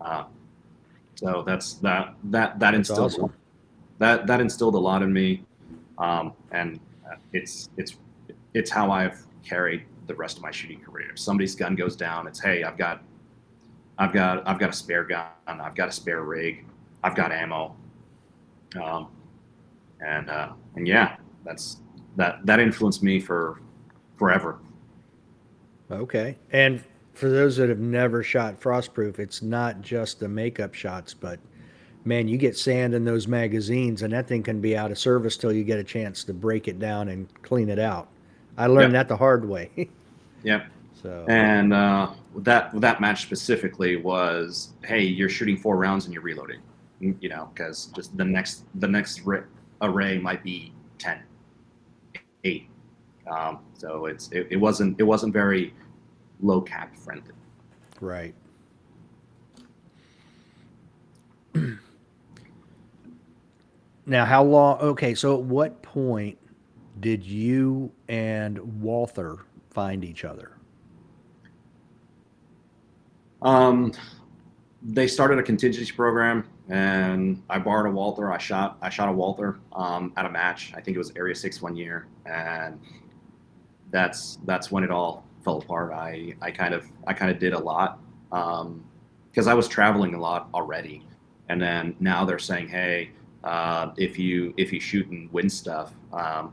Uh, so that That's instilled awesome. that instilled a lot in me, and it's how I've carried the rest of my shooting career. If somebody's gun goes down, it's, hey, I've got a spare gun, I've got a spare rig, I've got ammo, um, and yeah, that influenced me for forever. Okay. And for those that have never shot frostproof, it's not just the makeup shots, but man, you get sand in those magazines, and that thing can be out of service till you get a chance to break it down and clean it out. I learned Yep. that the hard way. Yep. So And that match specifically was, hey, you're shooting 4 rounds and you're reloading, you know, because just the next array might be 10, 8. So it wasn't very low cap friendly. right. Now, how long? Okay, so at what point did you and Walther find each other? Um, they started a contingency program, and I borrowed a Walther. I shot a Walther at a match. I think it was Area 6 one year, and that's when it all fell apart. I kind of did a lot because I was traveling a lot already, and then now they're saying, hey, if you shoot and win stuff,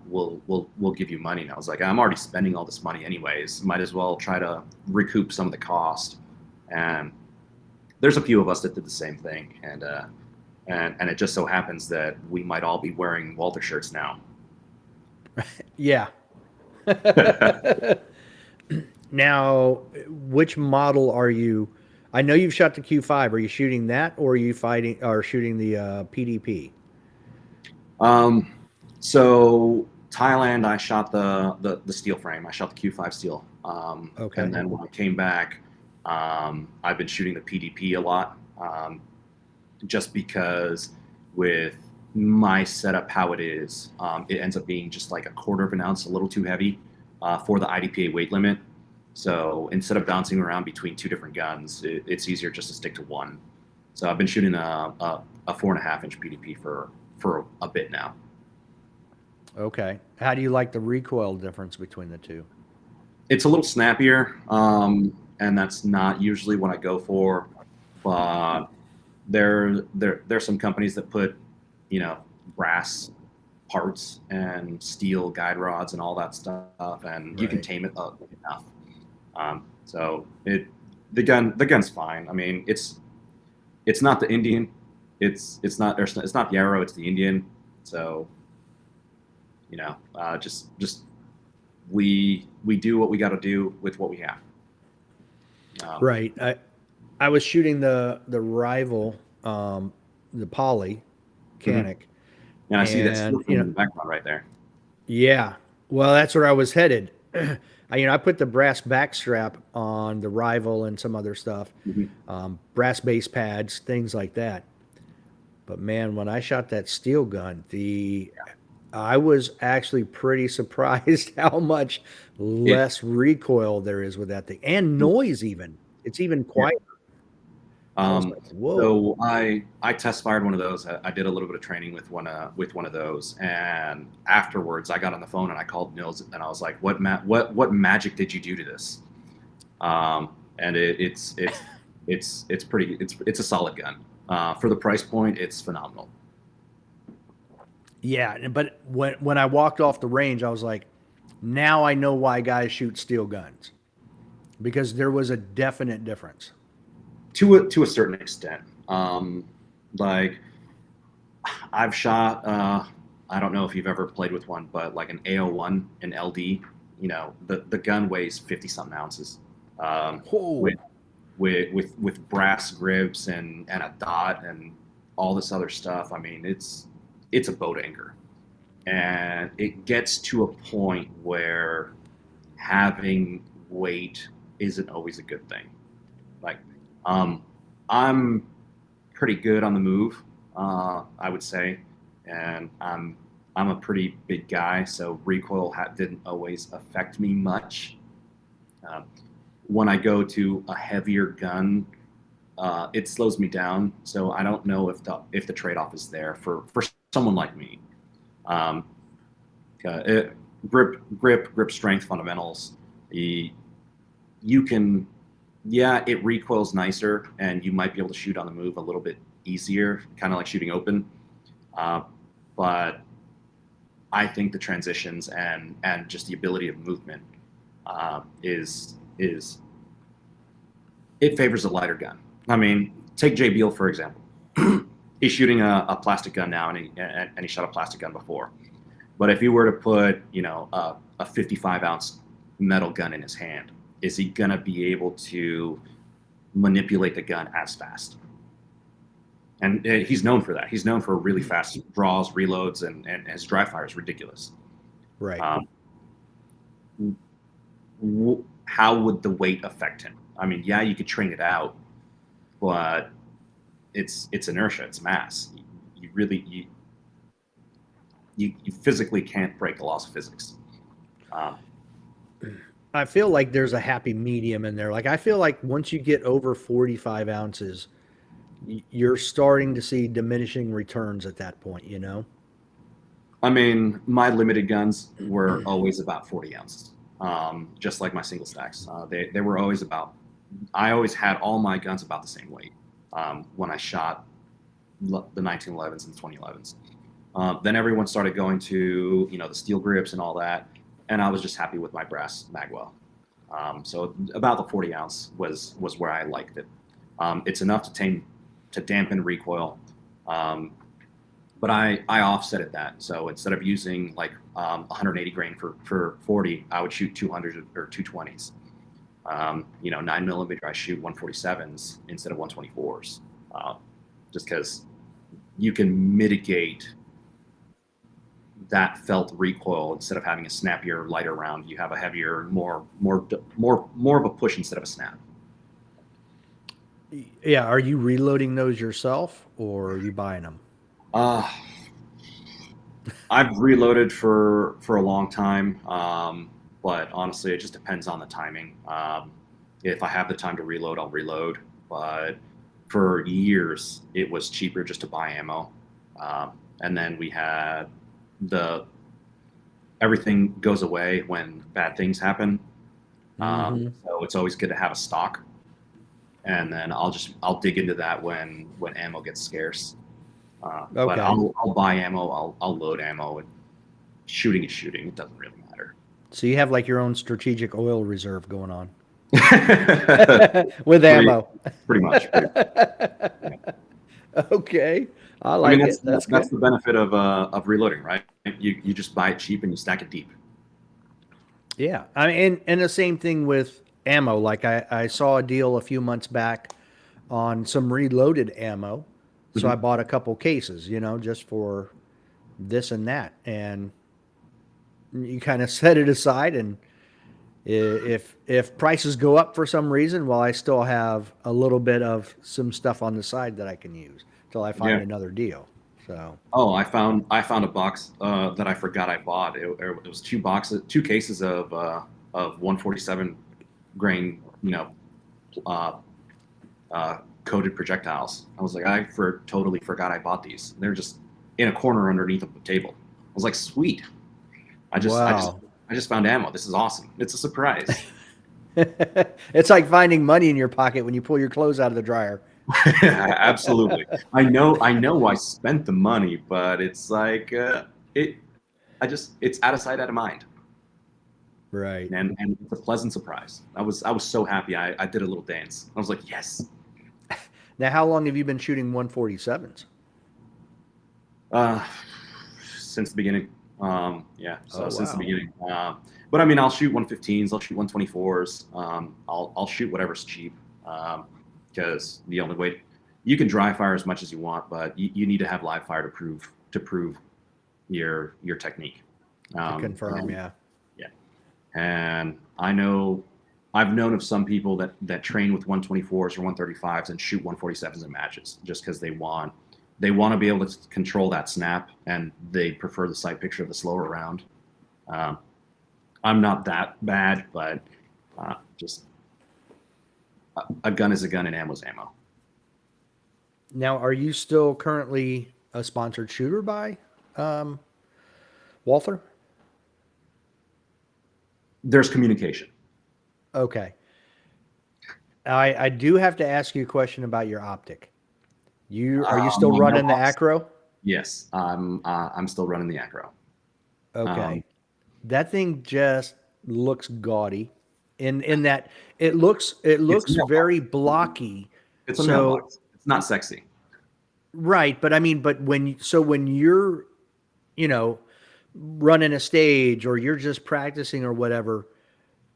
we'll give you money. And I was like, I'm already spending all this money anyways. Might as well try to recoup some of the cost. And there's a few of us that did the same thing, and it just so happens that we might all be wearing Walter shirts now. Yeah. Now, which model are you? I know you've shot the Q5. Are you shooting that, or are you fighting or shooting the PDP? Um, so Thailand, I shot the steel frame. I shot the Q5 steel. And Okay. then when I came back, I've been shooting the PDP a lot, just because with my setup how it is, it ends up being just like a quarter of an ounce, a little too heavy for the IDPA weight limit. So instead of bouncing around between two different guns, it's easier just to stick to one. So I've been shooting a 4.5 inch PDP for a bit now. Okay. How do you like the recoil difference between the two? It's a little snappier, and that's not usually what I go for. But there's some companies that put, you know, brass parts and steel guide rods and all that stuff, and you can Right. tame it up enough. So the gun's fine. I mean, it's not the Indian, it's not the arrow, it's the Indian. So just we do what we got to do with what we have. Um, Right. I was shooting the rival, the Poly mhm. Canic, And I see that steel and frame in the background right there. yeah. Well, that's where I was headed. I put the brass backstrap on the rival and some other stuff, Mhm. brass base pads, things like that. But man, when I shot that steel gun, the I was actually pretty surprised how much It less recoil there is with that thing, and noise even. It's even Yeah. quiet. I was Um, like, "Whoa." so I test fired one of those. I did a little bit of training with one of those, and afterwards I got on the phone and I called Nils and I was like, what magic did you do to this? And it's a solid gun. For the price point, it's phenomenal. Yeah, but when I walked off the range, I was like, "Now I know why guys shoot steel guns because there was a definite difference." To a certain extent. Like I've shot. I don't know if you've ever played with one, but like an AO1, an LD. The gun weighs 50 something ounces. With Whoa. with brass grips and a dot and all this other stuff. I mean, it's a boat anchor, and it gets to a point where having weight isn't always a good thing. Like, um, I'm pretty good on the move, I would say, and I'm a pretty big guy, so recoil didn't always affect me much. Um, when I go to a heavier gun, it slows me down. So I don't know if the trade off is there for someone like me. Um, it, grip strength fundamentals. You, you can, yeah, it recoils nicer, and you might be able to shoot on the move a little bit easier, kind of like shooting open. Uh, but I think the transitions and just the ability of movement is it favors a lighter gun. I mean, take Jay Beal for example. He's shooting a plastic gun now, and he shot a plastic gun before. But if you were to put, a 55-ounce metal gun in his hand, is he gonna be able to manipulate the gun as fast? And he's known for that. He's known for really fast draws, reloads, and his dry fire is ridiculous. Right. Um, how would the weight affect him? I mean, yeah, you could train it out, but it's inertia, it's mass. You really you physically can't break the laws of physics. Um, I feel like there's a happy medium in there. Like I feel like once you get over 45 ounces, you're starting to see diminishing returns at that point, you know? I mean, my limited guns were always about 40 ounces, just like my single stacks. They were always about. I always had all my guns about the same weight when I shot the 1911s and the 2011s. Then everyone started going to the steel grips and all that, and I was just happy with my brass magwell. So about the 40 ounce was where I liked it. It's enough to dampen recoil, but I offset it that. So instead of using like 180 grain for 40, I would shoot 200 or 220s. 9mm, I shoot 147s instead of 124s, just because you can mitigate that felt recoil. Instead of having a snappier, lighter round, you have a heavier, more of a push instead of a snap. Yeah. Are you reloading those yourself or are you buying them? Uh, I've reloaded for a long time, but honestly, it just depends on the timing. If I have the time to reload, I'll reload. But for years, it was cheaper just to buy ammo. And then we had the everything goes away when bad things happen. Mm-hmm. So it's always good to have a stock. And then I'll dig into that when ammo gets scarce. But Okay. I'll buy ammo. I'll load ammo. And shooting is shooting. It doesn't really matter. So you have like your own strategic oil reserve going on with pretty ammo. pretty much. Yeah. Okay. I I mean, like it. That's that's good. the benefit of reloading, right? You just buy it cheap and you stack it deep. Yeah. I mean, and the same thing with ammo. Like I saw a deal a few months back on some reloaded ammo. So I Mhm. bought a couple cases, just for this and that. And you kind of set it aside. And if prices go up for some reason, well, I still have a little bit of some stuff on the side that I can use till I find Yeah. another deal. So, Oh, I found a box that I forgot I bought. It was two cases of 147 grain, uh, coated projectiles. I was like, totally forgot I bought these. They're just in a corner underneath the table. I was like, sweet. I just I just wow. I just found ammo. This is awesome. It's a surprise. It's like finding money in your pocket when you pull your clothes out of the dryer. Absolutely. I know I spent the money, but it's like it. It's out of sight, out of mind, Right. and it's a pleasant surprise. I was so happy. I did a little dance. I was like, yes. Now, how long have you been shooting 147s? Uh, since the beginning. Yeah. Oh, So since the wow. beginning. But I mean, I'll shoot 115s. I'll shoot 124s. I'll shoot whatever's cheap. Because the only way you can dry fire as much as you want, but you need to have live fire to prove your technique. To confirm, And yeah. yeah, and I've known of some people that train with 124s or 135s and shoot 147s in matches just because they want to be able to control that snap and they prefer the sight picture of the slower round. Um, I'm not that bad, but just a gun is a gun and ammo's ammo. Now, are you still currently a sponsored shooter by um, Walther? There's communication. Okay. I do have to ask you a question about your optic. Are you still My running the mailbox. Acro? Yes, I'm still running the acro. Okay. Um, That thing just looks gaudy in that it it's a looks mailbox. very blocky. It's a So mailbox. It's not sexy. right, but I mean, but when you're, you know, running a stage or you're just practicing or whatever,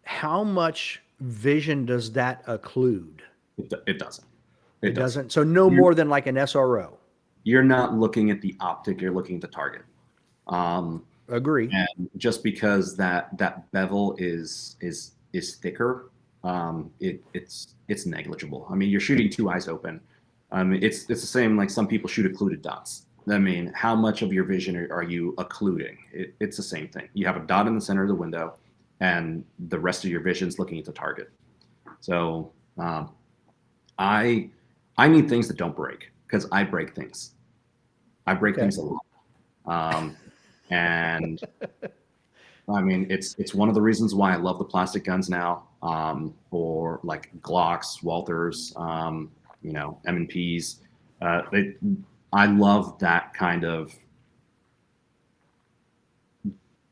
how much vision does that occlude? It doesn't. It It doesn't. doesn't. So no You're, more than like an SRO. you're not looking at the optic. You're looking at the target. Um, Agree. and just because that bevel is thicker, it's negligible. I mean, you're shooting two eyes open. It's the same like some people shoot occluded dots. I mean, how much of your vision are you occluding? It's the same thing. You have a dot in the center of the window, and the rest of your vision's looking at the target. So I I need things that don't break because I break things. I break Okay. things a lot. And I mean, it's one of the reasons why I love the plastic guns now, or like Glocks, Walthers, M&Ps. It, I love that kind of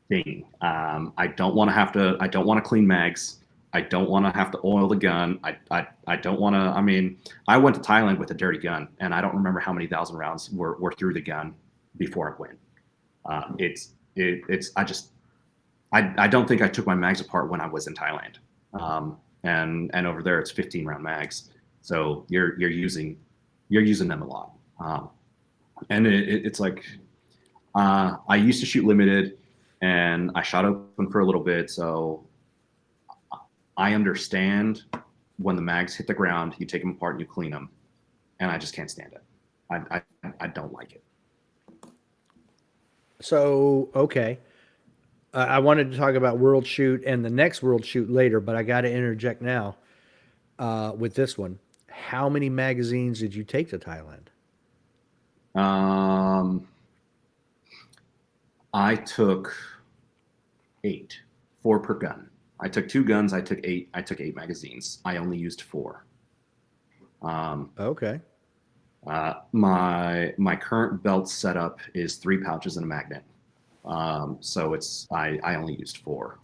thing. I don't want to have to. I don't want to clean mags. I don't want to have to oil the gun. I don't want to. I mean, I went to Thailand with a dirty gun, and I don't remember how many thousand rounds were through the gun before I went. It's I don't think I took my mags apart when I was in Thailand. And over there it's 15 round mags, so you're using them a lot. And it's like I used to shoot limited, and I shot open for a little bit, so I understand when the mags hit the ground, you take them apart and you clean them, and I just can't stand it. I don't like it. So, okay. I wanted to talk about World Shoot and the next World Shoot later, but I got to interject now with this one. How many magazines did you take to Thailand? Um, I took eight, four per gun. I took two guns. I took eight. I took eight magazines. I only used four. Um, Okay. my current belt setup is three pouches and a magnet. So I only used four.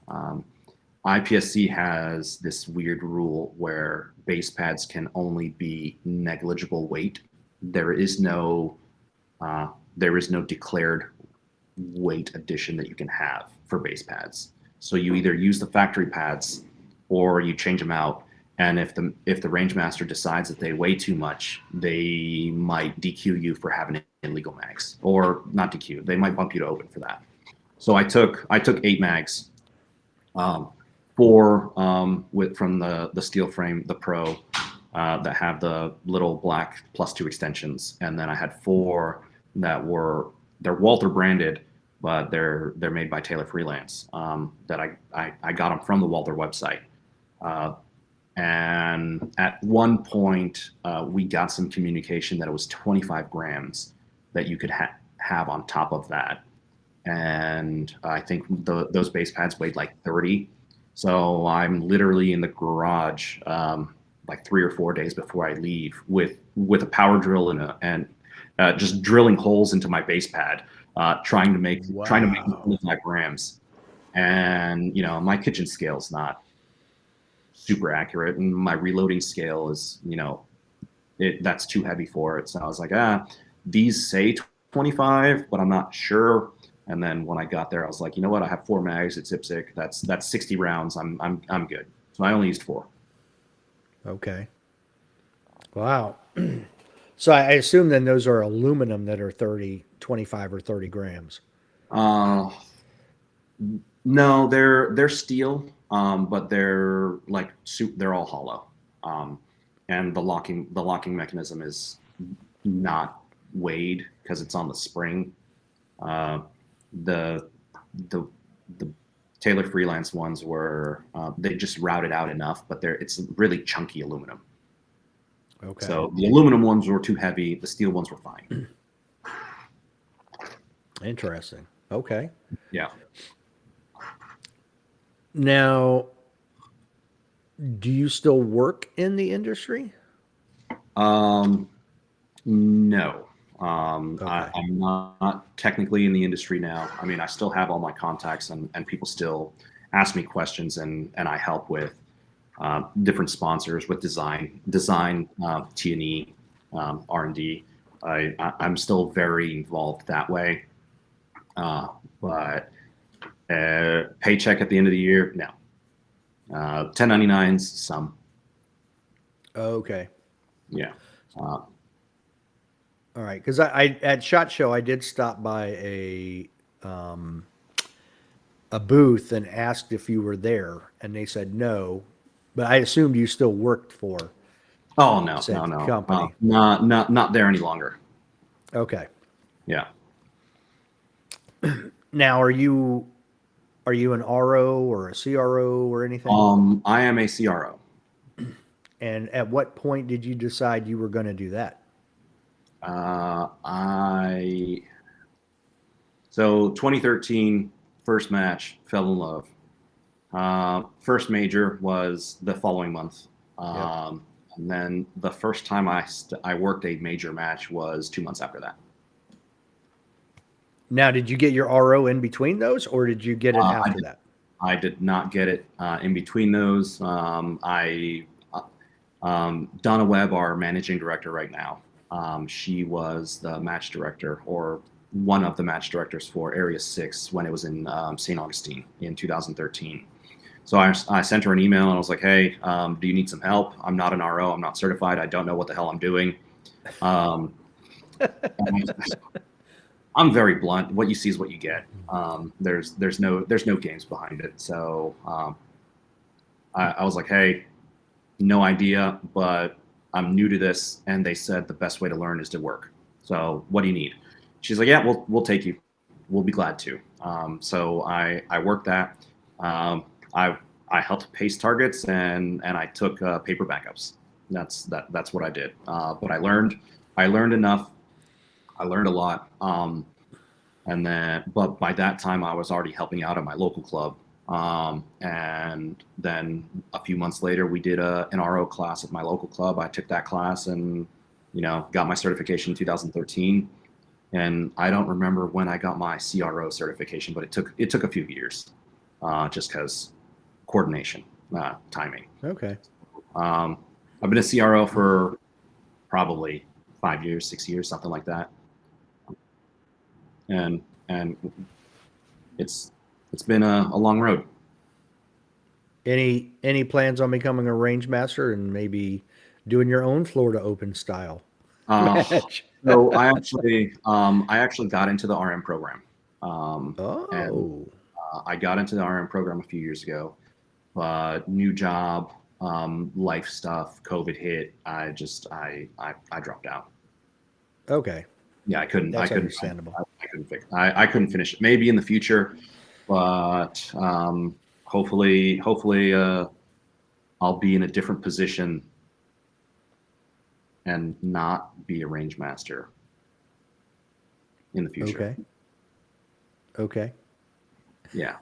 IPSC has this weird rule where base pads can only be negligible weight. There is no there is no declared weight addition that you can have for base pads. So you either use the factory pads or you change them out. And if the range master decides that they weigh too much, they might DQ you for having illegal mags, or not DQ. They might bump you to open for that. So I took eight mags, um, four from the steel frame, the Pro, that have the little black +2 extensions, and then I had four that they're Walther branded, but they're made by Taylor Freelance. That I got them from the Walther website. Uh, and at one point, we got some communication that it was 25 grams that you could have on top of that. And I think those base pads weighed like 30. So I'm literally in the garage like 3 or 4 days before I leave with a power drill and just drilling holes into my base pad, trying to make Wow. 25 grams. And my kitchen scale is not super accurate, and my reloading scale is that's too heavy for it. So I was like, these say 25, but I'm not sure. And then when I got there, I was like, you know what? I have four mags. It's IPSC. That's 60 rounds. I'm good. So I only used four. Okay. Wow. So I assume then those are aluminum that are 30, 25, or 30 grams. Uh, no, they're steel, but they're like they're all hollow, and the locking mechanism is not weighed because it's on the spring. Uh, the the the Taylor Freelance ones were they just routed out enough, but it's really chunky aluminum. Okay. So the aluminum ones were too heavy. The steel ones were fine. Interesting. Okay. Yeah. Now, do you still work in the industry? Um, no. Okay. I'm not technically in the industry now. I mean, I still have all my contacts, and people still ask me questions, and I help with different sponsors with design, T&E, R&D. I'm still very involved that way. But Paycheck at the end of the year? No. 1099s, some. Okay. Yeah. All right. Because I at SHOT Show I did stop by um, a booth and asked if you were there, and they said no, but I assumed you still worked for Oh no, no, said no. company. Not there any longer. Okay. Yeah. Now, are you an RO or a CRO or anything? I am a CRO. And at what point did you decide you were going to do that? I So 2013 first match, fell in love. First major was the following month. Yep. And then the first time I worked a major match was 2 months after that. Now, did you get your RO in between those, or did you get it Uh, I after did that? I did not get it in between those. Donna Webb, our managing director right now, she was the match director or one of the match directors for Area 6 when it was in St. Augustine in 2013. So I sent her an email and I was like, hey, do you need some help? I'm not an RO. I'm not certified. I don't know what the hell I'm doing. Um, I'm very blunt. What you see is what you get. There's no games behind it. So I was like, hey, no idea, but I'm new to this, and they said the best way to learn is to work. So what do you need? She's like, yeah, we'll take you. We'll be glad to. So I worked that. I helped pace targets and I took paper backups. That's what I did. But I learned enough. I learned a lot. But by that time, I was already helping out at my local club. And then a few months later, we did an RO class at my local club. I took that class and, got my certification in 2013. And I don't remember when I got my CRO certification, but it took a few years, just because coordination, timing. Okay. I've been a CRO for probably 5 years, 6 years, something like that. And it's been a long road. Any plans on becoming a range master and maybe doing your own Florida Open style Uh, match? so I actually got into the RM program, and Oh, I got into the RM program a few years ago. But new job, life stuff, COVID hit. I dropped out. okay. Yeah, That's understandable. I couldn't finish it. Maybe in the future, but hopefully, I'll be in a different position and not be a range master in the future. Okay. Okay. Yeah,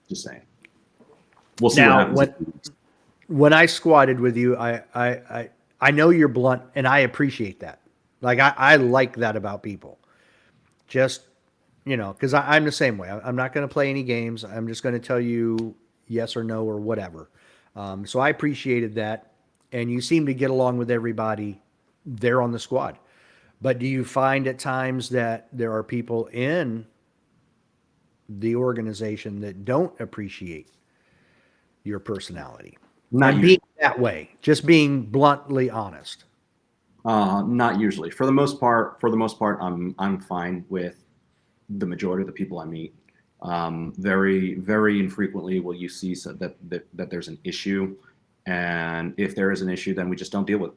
just saying. We'll see what Now, happens. when I squatted with you, I know you're blunt, and I appreciate that. Like I like that about people. Just because I'm the same way. I'm not going to play any games. I'm just going to tell you yes or no or whatever. So I appreciated that, and you seem to get along with everybody there on the squad. But do you find at times that there are people in the organization that don't appreciate your personality Not and being usually. that way, just being bluntly honest? Not usually. For the most part, I'm fine with the majority of the people I meet. Very, very infrequently will you see that there's an issue, and if there is an issue, then we just don't deal with.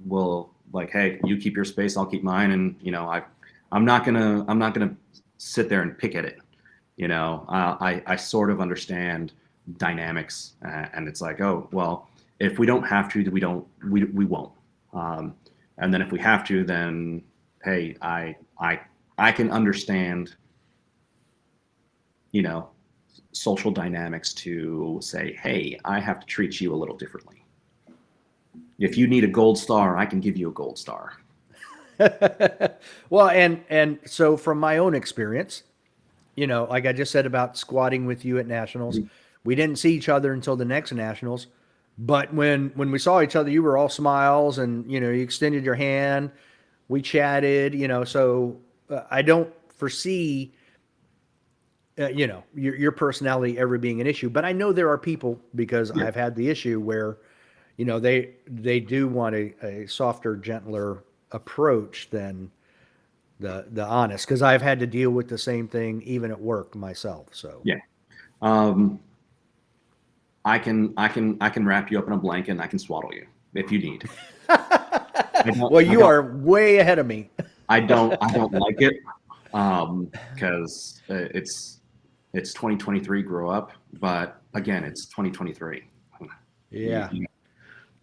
We'll like, hey, you keep your space, I'll keep mine, and I'm not gonna sit there and pick at it. I sort of understand dynamics, and it's like, oh well, if we don't have to, we won't. Um, and then if we have to, then hey, I can understand, you know, social dynamics to say, hey, I have to treat you a little differently. If you need a gold star, I can give you a gold star. Well, and so from my own experience, like I just said about squatting with you at nationals, we didn't see each other until the next nationals. But when we saw each other, you were all smiles, and you extended your hand. We chatted, so I don't foresee your personality ever being an issue. But I know there are people, because Yeah. I've had the issue where, they do want a softer, gentler approach than the honest, because I've had to deal with the same thing even at work myself. So Yeah. Um, I can wrap you up in a blanket and I can swaddle you if you need. I don't well, I you don't are way ahead of me. I don't like it because it's 2023, grow up. But again, it's 2023. You, Yeah, you,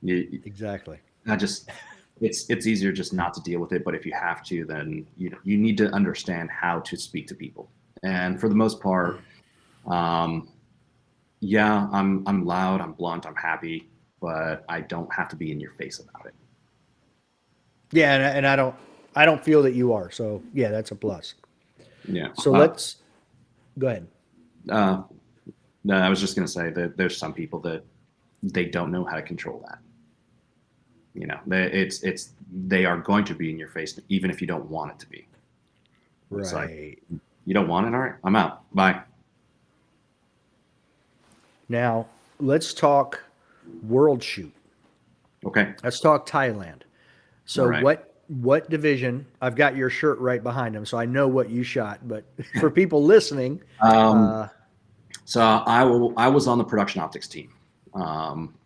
you, exactly. I just it's easier just not to deal with it. But if you have to, then you need to understand how to speak to people. And for the most part, um, yeah, I'm loud, I'm blunt, I'm happy, but I don't have to be in your face about it. Yeah, and I don't feel that you are. So yeah, that's a plus. Yeah. So let's go ahead. Uh, no, I was just gonna say that there's some people that they don't know how to control that. They are going to be in your face even if you don't want it to be. It's like Right. you don't want it, all right, I'm out. Bye. Now, let's talk world shoot. Okay. Let's talk Thailand. All So right. what division? I've got your shirt right behind him, so I know what you shot. But for people listening, Um, uh, so I was on the production optics team.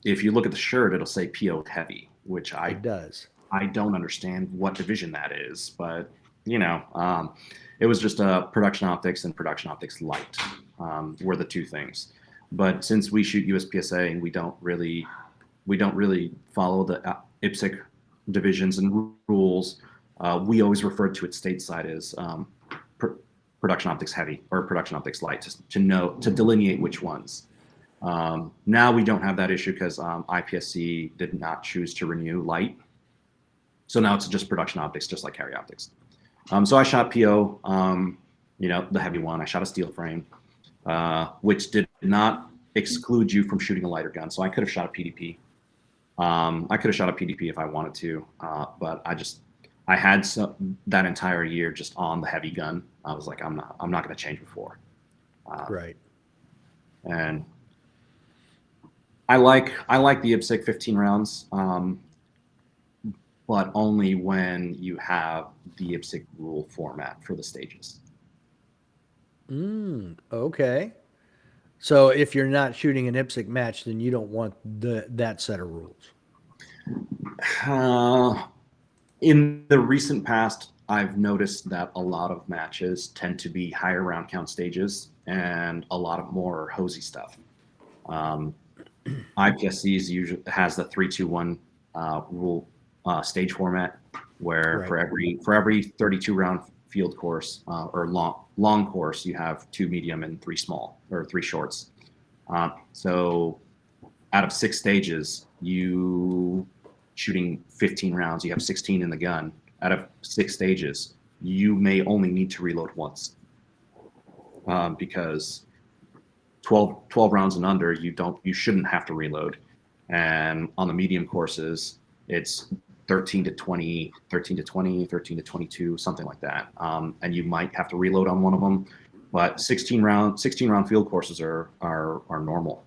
If you look at the shirt, it'll say PO heavy, which I it does. I don't understand what division that is, but you know, um, it was just production optics and production optics light were the two things. But since we shoot USPSA and we don't really follow the IPSC divisions and rules, we always refer to it stateside as pr- production optics heavy or production optics light to delineate which ones. Now we don't have that issue because IPSC did not choose to renew light, so now it's just production optics, just like carry optics. So I shot PO, the heavy one. I shot a steel frame, which did not exclude you from shooting a lighter gun. So I could have shot a PDP. I could have shot a PDP if I wanted to, but I had that entire year just on the heavy gun. I was like, I'm not going to change before. Right. And I like the IPSC 15 rounds. But only when you have the IPSC rule format for the stages. Okay. So if you're not shooting an IPSC match, then you don't want that set of rules. Uh, in the recent past, I've noticed that a lot of matches tend to be higher round count stages and a lot of more hosey stuff. Um, IPSC's usually has the 3-2-1 rule stage format, where Right. for every 32 round field course or long course, you have 2 medium and 3 small or 3 shorts. So out of 6 stages, you shooting 15 rounds, you have 16 in the gun. Out of 6 stages, you may only need to reload once because 12 rounds and under, you shouldn't have to reload. And on the medium courses, it's 13 to 20, 13 to 20, 13 to 22, something like that. And you might have to reload on one of them, but 16 round field courses are normal.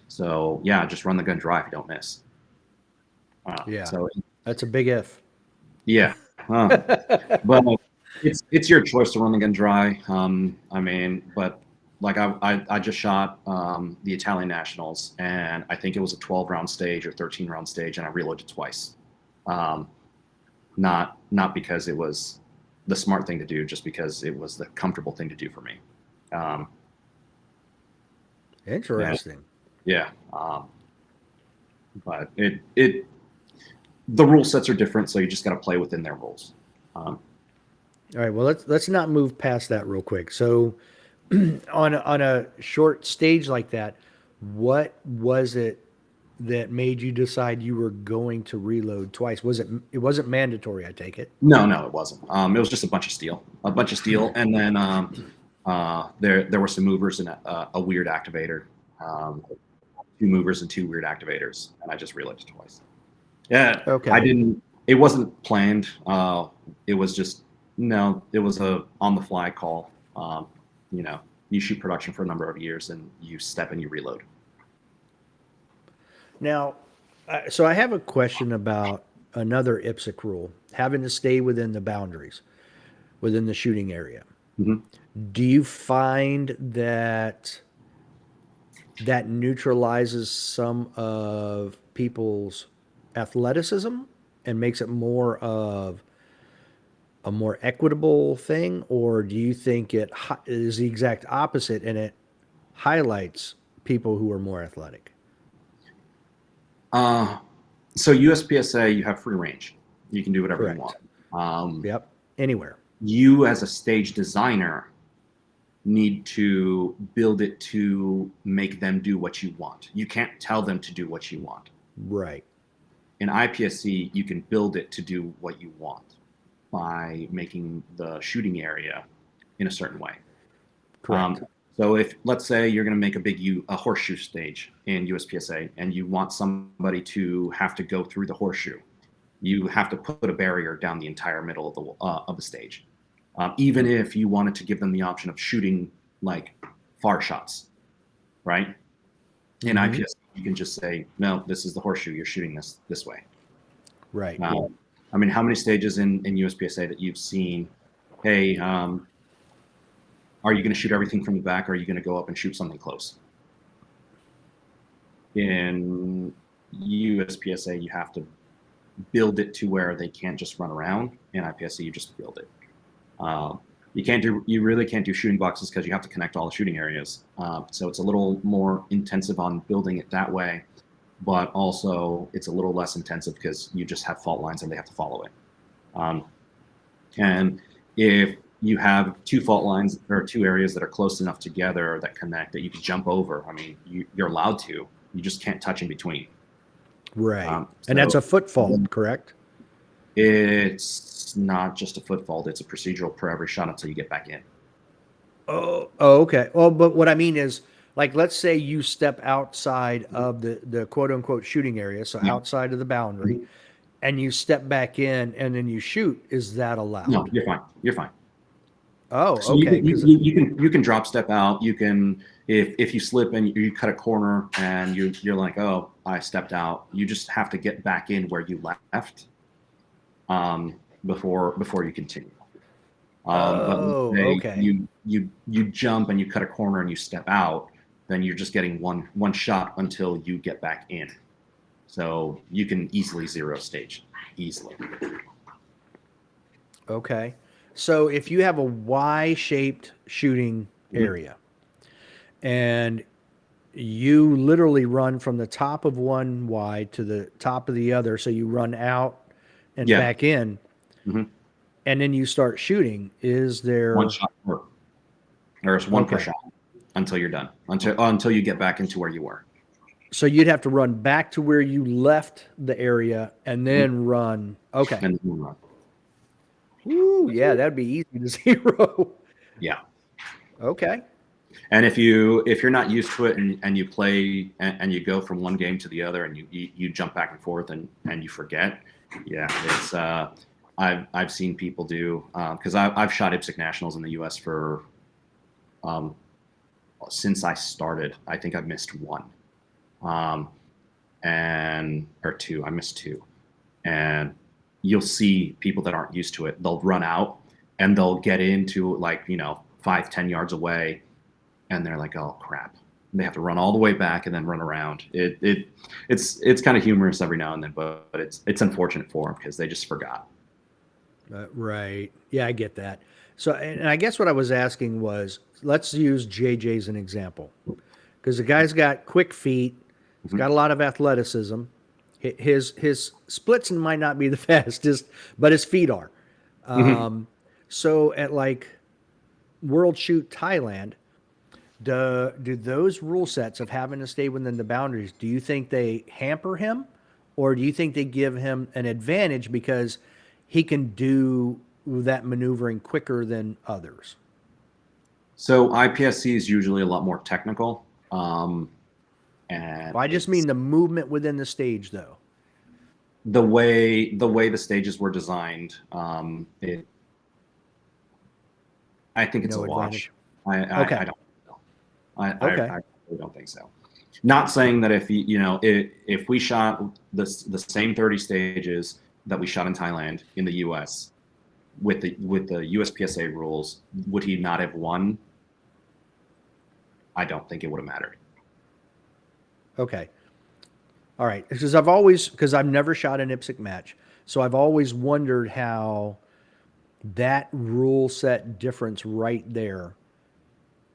So yeah, just run the gun dry if you don't miss. Yeah. So That's a big if. yeah, but it's your choice to run the gun dry. I mean, but like I just shot the Italian nationals, and I think it was a 12 round stage or 13 round stage, and I reloaded twice. Um, not because it was the smart thing to do, just because it was the comfortable thing to do for me. Um, and Interesting. yeah, but the rule sets are different, so you just got to play within their rules. Um, All right. Well, let's not move past that real quick. So, on a short stage like that, what was it that made you decide you were going to reload twice? It wasn't mandatory, I take it. No, it wasn't. It was just a bunch of steel, and then there were some movers and a weird activator, 2 movers and 2 weird activators, and I just reloaded twice. Yeah, I Okay. didn't. It wasn't planned. It was just no. It was a on the fly call. You know, you shoot production for a number of years, and you step and you reload. Now, so I have a question about another IPSC rule, having to stay within the boundaries, within the shooting area. Mm-hmm. Do you find that that neutralizes some of people's athleticism and makes it more of a more equitable thing, or do you think it is the exact opposite and it highlights people who are more athletic? So USPSA, you have free range. You can do whatever you Correct. want. Um, Yep. Anywhere. you as a stage designer need to build it to make them do what you want. You can't tell them to do what you want. Right. In IPSC, you can build it to do what you want by making the shooting area in a certain way. Correct. So if, let's say, you're going to make a horseshoe stage in USPSA, and you want somebody to have to go through the horseshoe, you have to put a barrier down the entire middle of the stage. Even if you wanted to give them the option of shooting like far shots, right? In IPSC, you can just say, no, this is the horseshoe. You're shooting this way. Right. I mean, how many stages in USPSA that you've seen? Hey, are you going to shoot everything from the back, or are you going to go up and shoot something close? In USPSA, you have to build it to where they can't just run around. In IPSC, you just build it. You really can't do shooting boxes because you have to connect all the shooting areas. So it's a little more intensive on building it that way, but also it's a little less intensive because you just have fault lines and they have to follow it. And if you have two fault lines or two areas that are close enough together that connect that you can jump over, I mean, you're allowed to. You just can't touch in between. Right. And that's a foot fault, correct? It's not just a foot fault. It's a procedural per every shot until you get back in. Oh, okay. Well, but what I mean is, like, let's say you step outside of the quote unquote shooting area, so Yeah. outside of the boundary, and you step back in and then you shoot. Is that allowed? No, you're fine. You're fine. Oh, So okay. you can drop step out. You can, if you slip and you cut a corner and you're like, oh, I stepped out. You just have to get back in where you left before you continue. But let's say okay. you jump and you cut a corner and you step out, then you're just getting one shot until you get back in. So you can easily zero stage, easily. Okay. So if you have a Y-shaped shooting area and you literally run from the top of one Y to the top of the other, so you run out and Yeah. back in, hmm and then you start shooting, is One there shot per, or it's one per okay. shot until you're done, until you get back into where you were. So you'd have to run back to where you left the area and then run. Okay. And then you run. Ooh, yeah, that'd be easy to zero. Yeah. Okay. And if you're not used to it and you play and you go from one game to the other and you jump back and forth and you forget, yeah, it's I've seen people do because I've shot IPSC nationals in the U.S. for since I started. I think I've missed one, and or two. I missed two, and you'll see people that aren't used to it. They'll run out and they'll get into 5-10 yards away, and they're like, oh crap. They have to run all the way back and then run around. It's kind of humorous every now and then, but it's unfortunate for them because they just forgot. Right. Yeah, I get that. So, and I guess what I was asking was, let's use JJ as an example, because the guy's got quick feet, he's got a lot of athleticism. His splits might not be the fastest, but his feet are. Mhm. So at like World Shoot Thailand, do those rule sets of having to stay within the boundaries, do you think they hamper him, or do you think they give him an advantage because he can do that maneuvering quicker than others? So IPSC is usually a lot more technical, and Well, I just it's mean the movement within the stage, though. the way the stages were designed. I think it's a No wash. advantage. I Okay. don't. Okay. I really don't think so. Not saying that if we shot the same 30 stages that we shot in Thailand in the U.S. with the USPSA rules, would he not have won? I don't think it would have mattered. Okay. All right. Because I've never shot an IPSC match. So I've always wondered how that rule set difference right there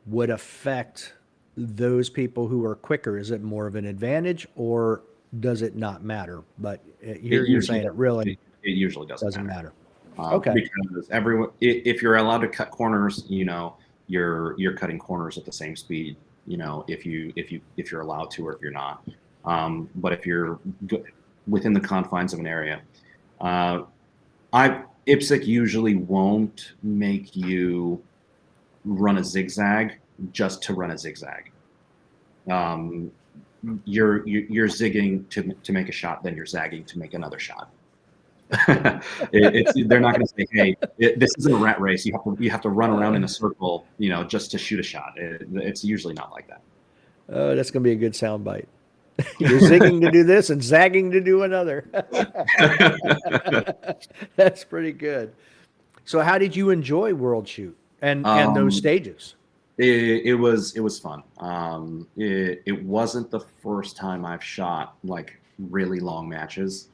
would affect those people who are quicker. Is it more of an advantage or does it not matter? But It here you're usually saying it really it usually doesn't doesn't matter. matter. Okay. Because everyone, if you're allowed to cut corners, you're cutting corners at the same speed. If you're allowed to, or if you're not. But if you're within the confines of an area, uh, IPSC usually won't make you run a zigzag just to run a zigzag. Um, you're zigging to make a shot, then you're zagging to make another shot. They're not going to say, "Hey, this isn't a rat race. You have to run around in a circle, just to shoot a shot." It's usually not like that. Oh, that's going to be a good sound bite. You're zigging to do this and zagging to do another. That's pretty good. So, how did you enjoy World Shoot and those um, stages? it was fun. It wasn't the first time I've shot like really long matches,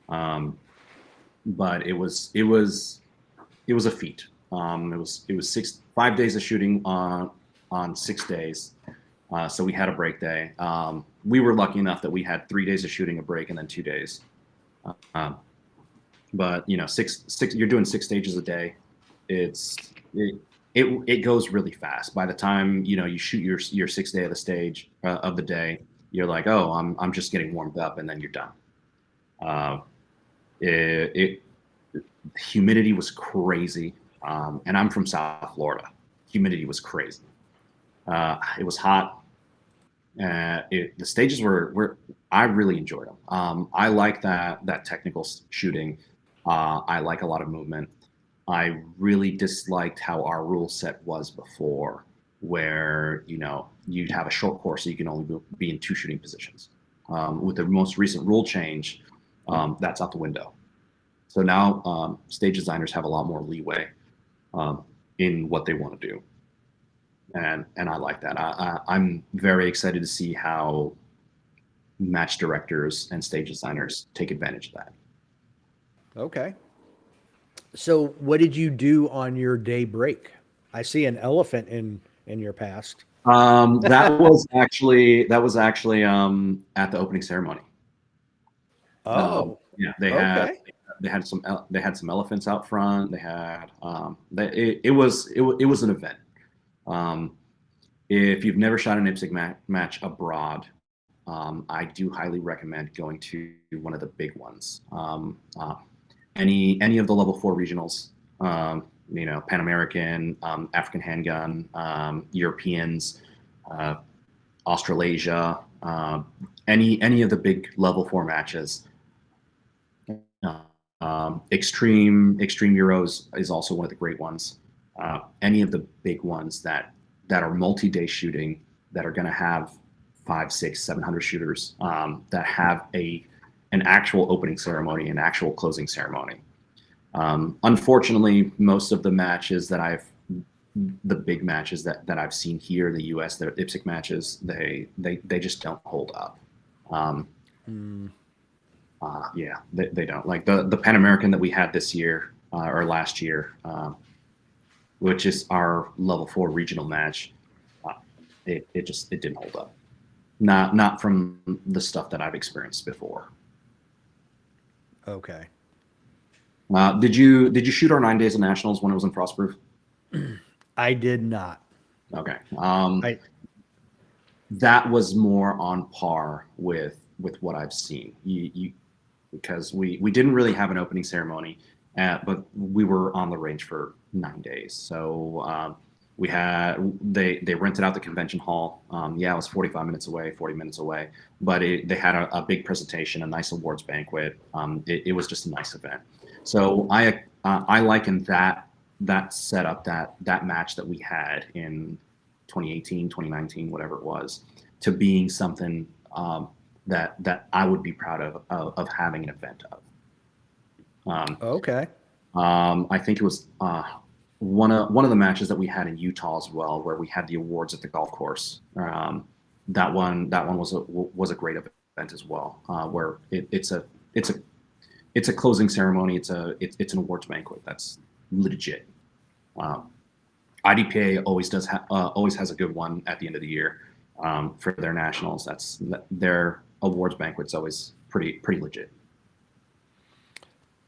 um, but it was a feat. It was 5 days of shooting on 6 days. So we had a break day. We were lucky enough that we had 3 days of shooting, a break, and then 2 days. Um, but six you're doing 6 stages a day. It's it goes really fast. By the time you shoot your 6th day of the stage of the day, you're like, oh, I'm just getting warmed up, and then you're done. Uh, it Humidity was crazy, and I'm from South Florida. Humidity was crazy. It was hot. The stages were I really enjoyed them. I like that technical shooting. I like a lot of movement. I really disliked how our rule set was before, where you'd have a short course, so you can only be in 2 shooting positions. With the most recent rule change, that's out the window. So now stage designers have a lot more leeway in what they want to do, and I like that. I'm very excited to see how match directors and stage designers take advantage of that. Okay. So, what did you do on your day break? I see an elephant in your past. That was actually at the opening ceremony. Oh, Yeah, they had okay. they had some elephants out front. They had it was an event. Um, if you've never shot an IPSC match abroad, I do highly recommend going to one of the big ones. Any of the level 4 regionals, Pan American, African handgun, Europeans, uh, Australasia, any of the big level 4 matches. Extreme Euros is also one of the great ones. Any of the big ones that are multi-day shooting, that are going to have 5, 6, 700 shooters, that have an actual opening ceremony, an actual closing ceremony. Unfortunately, most of the big matches that I've seen here in the U.S., the IPSC matches, they just don't hold up. Um, Hmm. yeah, they don't. Like the Pan American that we had this year or last year, which is our level 4 regional match. Uh, it didn't hold up. Not from the stuff that I've experienced before. Okay. Did you shoot our 9 days of nationals when it was in Frostproof? I did not. Okay. I That was more on par with what I've seen. Because we didn't really have an opening ceremony, but we were on the range for 9 days. So they rented out the convention hall. Yeah, it was 45 minutes away, 40 minutes away, but they had a big presentation, a nice awards banquet. It was just a nice event. So I likened that setup, that match that we had in 2018, 2019, whatever it was, to being something that I would be proud of having an event of. Okay. I think it was one of the matches that we had in Utah as well, where we had the awards at the golf course. That one was a great event as well, where it's a closing ceremony. It's an awards banquet that's legit. IDPA always has a good one at the end of the year for their nationals. Their awards banquet's always pretty legit.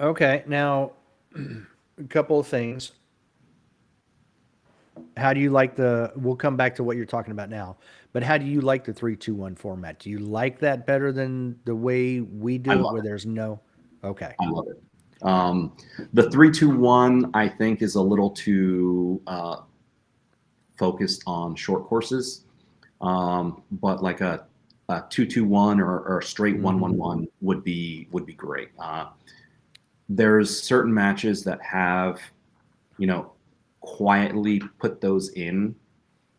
Okay. Now, a couple of things. How do you like we'll come back to what you're talking about now, but how do you like the 3-2-1 format? Do you like that better than the way we I do it love where it. there's no, okay. I love it. The 3-2-1 I think is a little too focused on short courses, but like a 2-2-1 or a straight 1-1-1 would be great. There's certain matches that have, quietly put those in.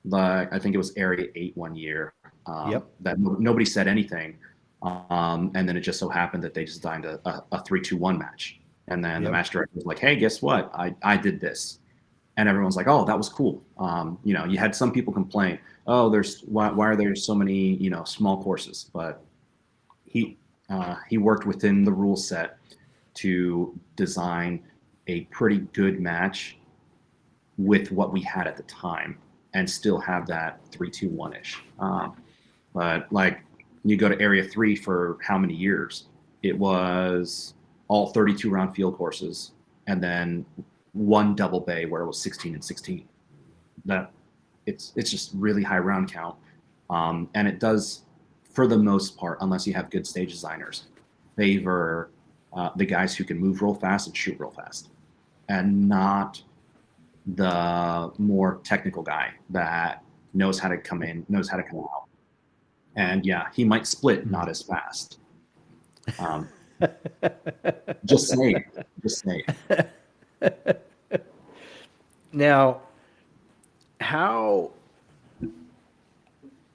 Like I think it was Area 8 one year Yep. that nobody said anything, and then it just so happened that they designed a 3-2-1 match, and then the Yep. match director was like, "Hey, guess what? I did this," and everyone's like, "Oh, that was cool." You had some people complain, "Oh, why are there so many small courses?" But he worked within the rule set to design a pretty good match with what we had at the time and still have that 3-2-1 ish. But like you go to Area 3 for how many years? It was all 32 round field courses and then one double bay where it was 16 and 16. That it's just really high round count. And it does, for the most part, unless you have good stage designers, favor the guys who can move real fast and shoot real fast, and not the more technical guy that knows how to come in, knows how to come out. And yeah, he might split not as fast. Um, just saying, just saying. Now, how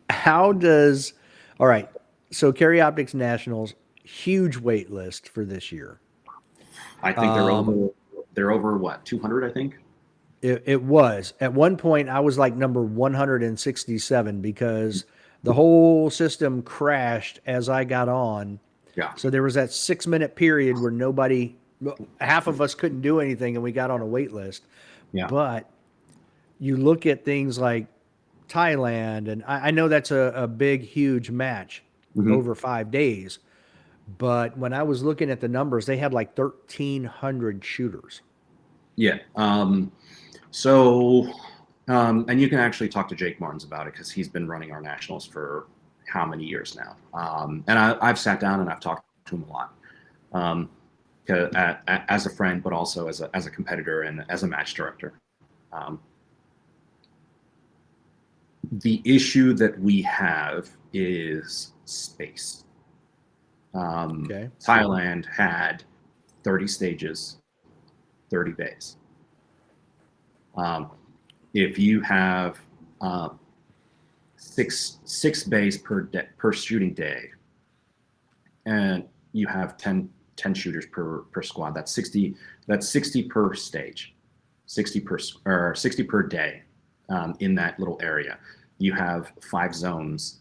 how does all right? So Carry Optics Nationals, huge wait list for this year. I think they're over what, 200, I think. It was at one point I was like number 167 because the whole system crashed as I got on. Yeah. So there was that 6 minute period where half of us couldn't do anything and we got on a wait list. Yeah. But you look at things like Thailand, and I know that's a big, huge match Mm-hmm. over 5 days. But when I was looking at the numbers, they had like 1,300 shooters. Yeah. And you can actually talk to Jake Martins about it because he's been running our nationals for how many years now. And I've sat down and I've talked to him a lot, as a friend, but also as a competitor and as a match director. The issue that we have is space. Okay. Thailand had 30 stages, 30 bays. If you have six bays per shooting day, and you have 10 shooters per squad, that's 60 per stage, 60 per day, in that little area. You have 5 zones,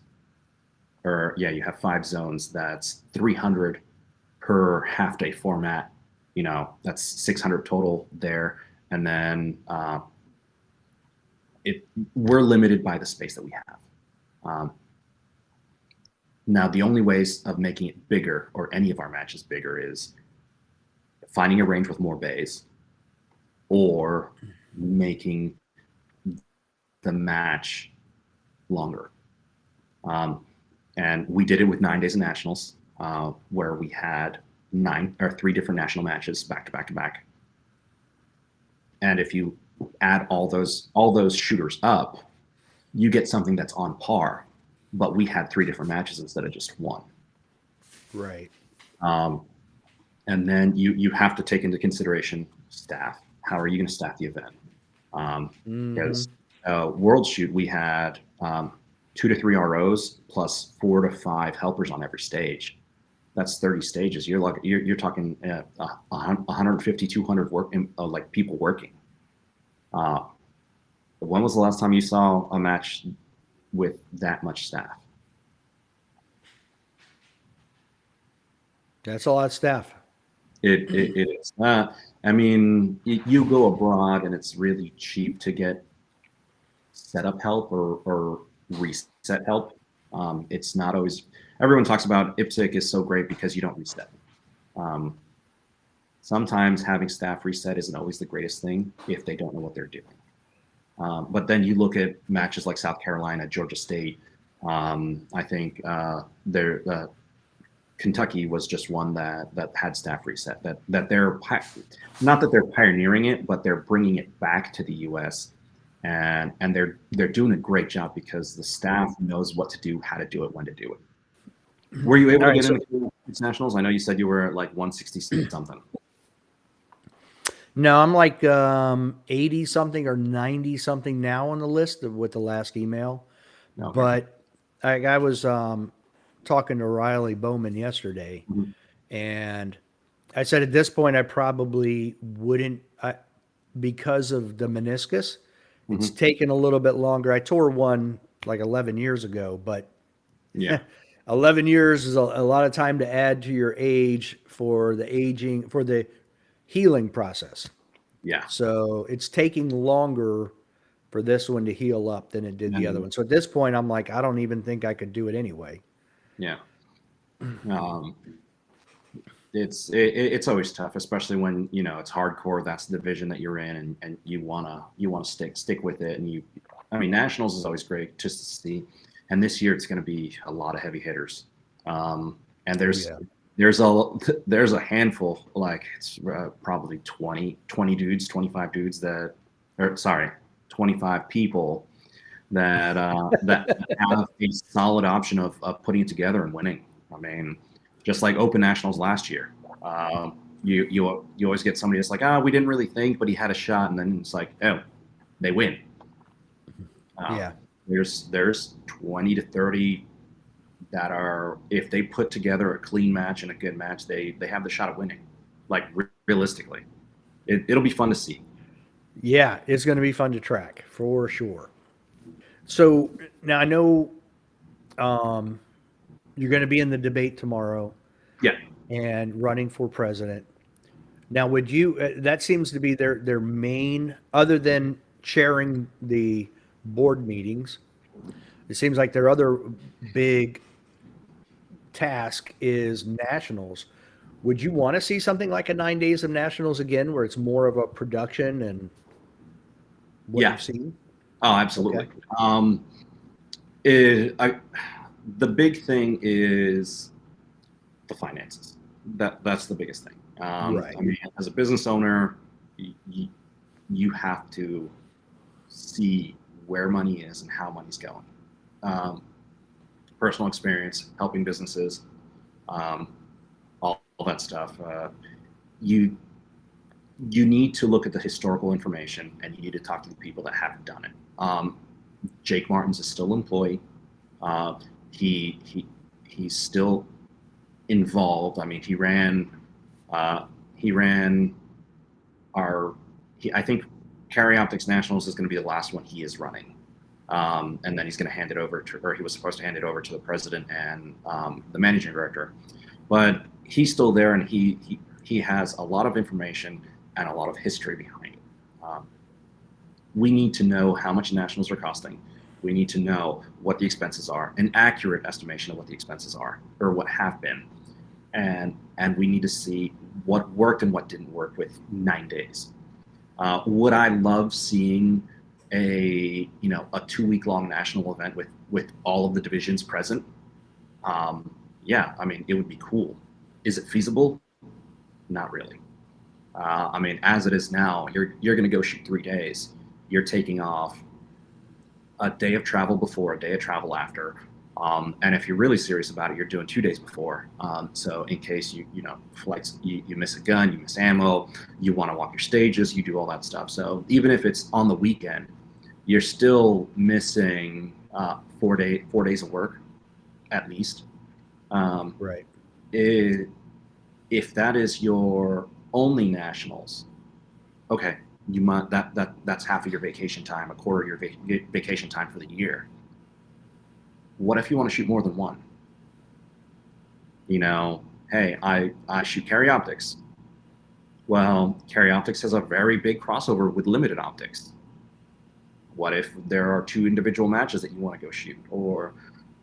you have 5 zones. That's 300 per half day format. That's 600 total there, and then we're limited by the space that we have. Now, the only ways of making it bigger, or any of our matches bigger, is finding a range with more bays, or making the match longer. And we did it with 9 days of nationals, where we had 3 different national matches back to back to back. And if you add all those shooters up, you get something that's on par. But we had 3 different matches instead of just one. Right. And then you have to take into consideration staff. How are you going to staff the event? Because World Shoot, we had 2 to 3 ROs plus 4 to 5 helpers on every stage. That's 30 stages. You're talking 150, 200 like people working. When was the last time you saw a match with that much staff? That's a lot of staff. It is. I mean, you go abroad and it's really cheap to get setup help or reset help. It's not always. Everyone talks about IPSC is so great because you don't reset. Um, Sometimes having staff reset isn't always the greatest thing if they don't know what they're doing. But then you look at matches like South Carolina, Georgia State. I think Kentucky was just one that had staff reset. That they're not that they're pioneering it, but they're bringing it back to the U.S. and they're doing a great job because the staff knows what to do, how to do it, when to do it. Were you able to get into nationals? I know you said you were at like 160 something. No, I'm like 80 something or 90 something now on the list with the last email. Okay. But I was talking to Riley Bowman yesterday, Mhm. and I said at this point I probably wouldn't because of the meniscus. It's Mhm. taken a little bit longer. I tore one like 11 years ago, but Yeah. 11 years is a lot of time to add to your age for the healing process. Yeah. So it's taking longer for this one to heal up than it did the other And one. So at this point, I'm like, I don't even think I could do it anyway. yeah. Um, it's always tough, especially when it's hardcore. That's the division that you're in, and you wanna stick with it. And I mean, nationals is always great just to see. And this year it's going to be a lot of heavy hitters. And Oh yeah. there's a handful, like it's probably 20 dudes, 25 dudes or sorry, 25 people that have a solid option of putting it together and winning. I mean, just like Open Nationals last year, you always get somebody that's like, we didn't really think, but he had a shot, and then it's like, oh, they win. Um, Yeah. there's 20 to 30 that are, if they put together a clean match and a good match, they have the shot of winning. Like realistically, it'll be fun to see. Yeah, it's going to be fun to track for sure. So now I know um, you're going to be in the debate tomorrow Yeah, and running for president. Now, would you? That seems to be their main, other than chairing the board meetings. It seems like their other big task is nationals. Would you want to see something like a 9 days of nationals again, where it's more of a production and what yeah. you've seen? Oh, Okay. absolutely. The big thing is the finances. That's the biggest thing. I Right. mean, as a business owner, you have to see where money is and how money's going. Um, Personal experience, helping businesses, um, all that stuff. You you need to look at the historical information, and you need to talk to the people that haven't done it. Jake Martins is still employed. Uh, he he's still involved. I mean, uh, he ran our. I think Carry Optics Nationals is going to be the last one he is running, and then he's going to hand it over to, or he was supposed to hand it over to the president and the managing director. But he's still there, and he has a lot of information and a lot of history behind it. We need to know how much nationals are costing. We need to know what the expenses are, an accurate estimation of what the expenses are, or what have been, and we need to see what worked and what didn't work with 9 days. Would I love seeing a 2 week long national event with all of the divisions present? Yeah, I mean, it would be cool. Is it feasible? Not really. I mean, as it is now, you're going to go shoot 3 days. You're taking off a day of travel before, a day of travel after, and if you're really serious about it, you're doing 2 days before. So in case flights, you miss a gun, you miss ammo, you want to walk your stages, you do all that stuff. So even if it's on the weekend, you're still missing 4 days of work at least. Um, Right. if that is your only nationals, okay, you might that's half of your vacation time, a quarter of your vacation time for the year. What if you want to shoot more than one? You know, hey, I shoot carry optics. Well, carry optics has a very big crossover with limited optics. What if there are two individual matches that you want to go shoot, or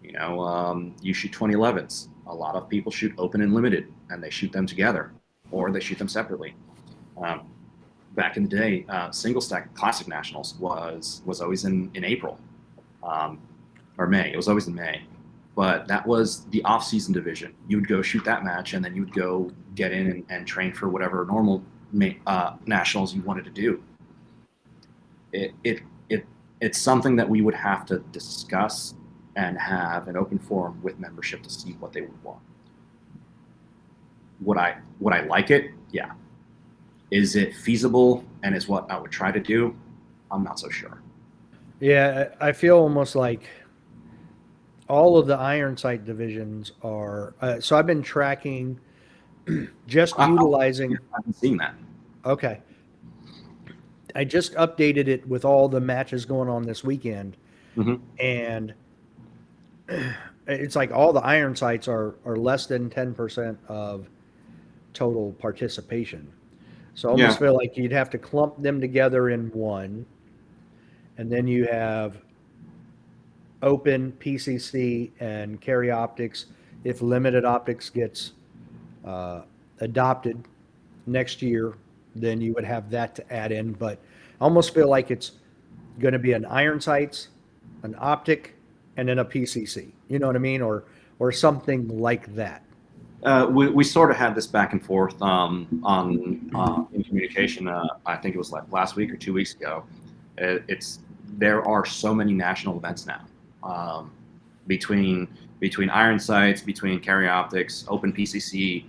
you shoot 2011s? A lot of people shoot open and limited, and they shoot them together, or they shoot them separately. Um, Back in the day, single stack classic nationals was always in April, um, or May. It was always in May, but that was the off-season division. You would go shoot that match, and then you would go get in and train for whatever normal nationals you wanted to do. It, it it it's something that we would have to discuss and have an open forum with membership to see what they would want. Would I like it? Yeah. Is it feasible and is what I would try to do? I'm not so sure. Yeah, I feel almost like all of the iron sight divisions are. So I've been tracking, just utilizing. I've been seeing that. Okay, I just updated it with all the matches going on this weekend, Mm-hmm. and it's like all the iron sights are less than 10% of total participation. So I Yeah. almost feel like you'd have to clump them together in one, and then you have open PCC and carry optics. If limited optics gets uh, adopted next year, then you would have that to add in. But I almost feel like it's going to be an iron sights, an optic, and then a PCC. You know what I mean, or something like that. We sort of had this back and forth on in communication. I think it was like last week or 2 weeks ago. It's There are so many national events now, um, between iron sights, between carry optics, open PCC,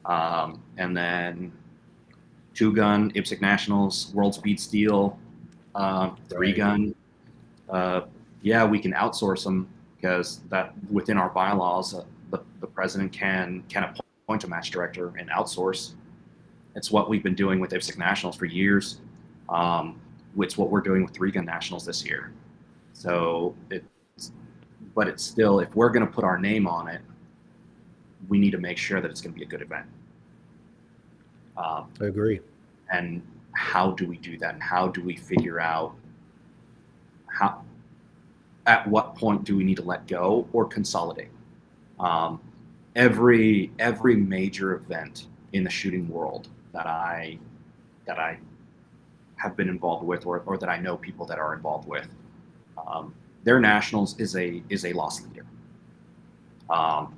and then two gun IPSC nationals, world speed steel, three Right. gun. Uh, yeah, we can outsource them because that within our bylaws, the president can appoint a match director and outsource. It's what we've been doing with IPSC nationals for years. Um, it's what we're doing with three gun nationals this year. So but it's still, if we're going to put our name on it, we need to make sure that it's going to be a good event. I agree. And how do we do that? And how do we figure out how? At what point do we need to let go or consolidate? Um, every major event in the shooting world that I have been involved with, or that I know people that are involved with, their nationals is a loss leader. Um,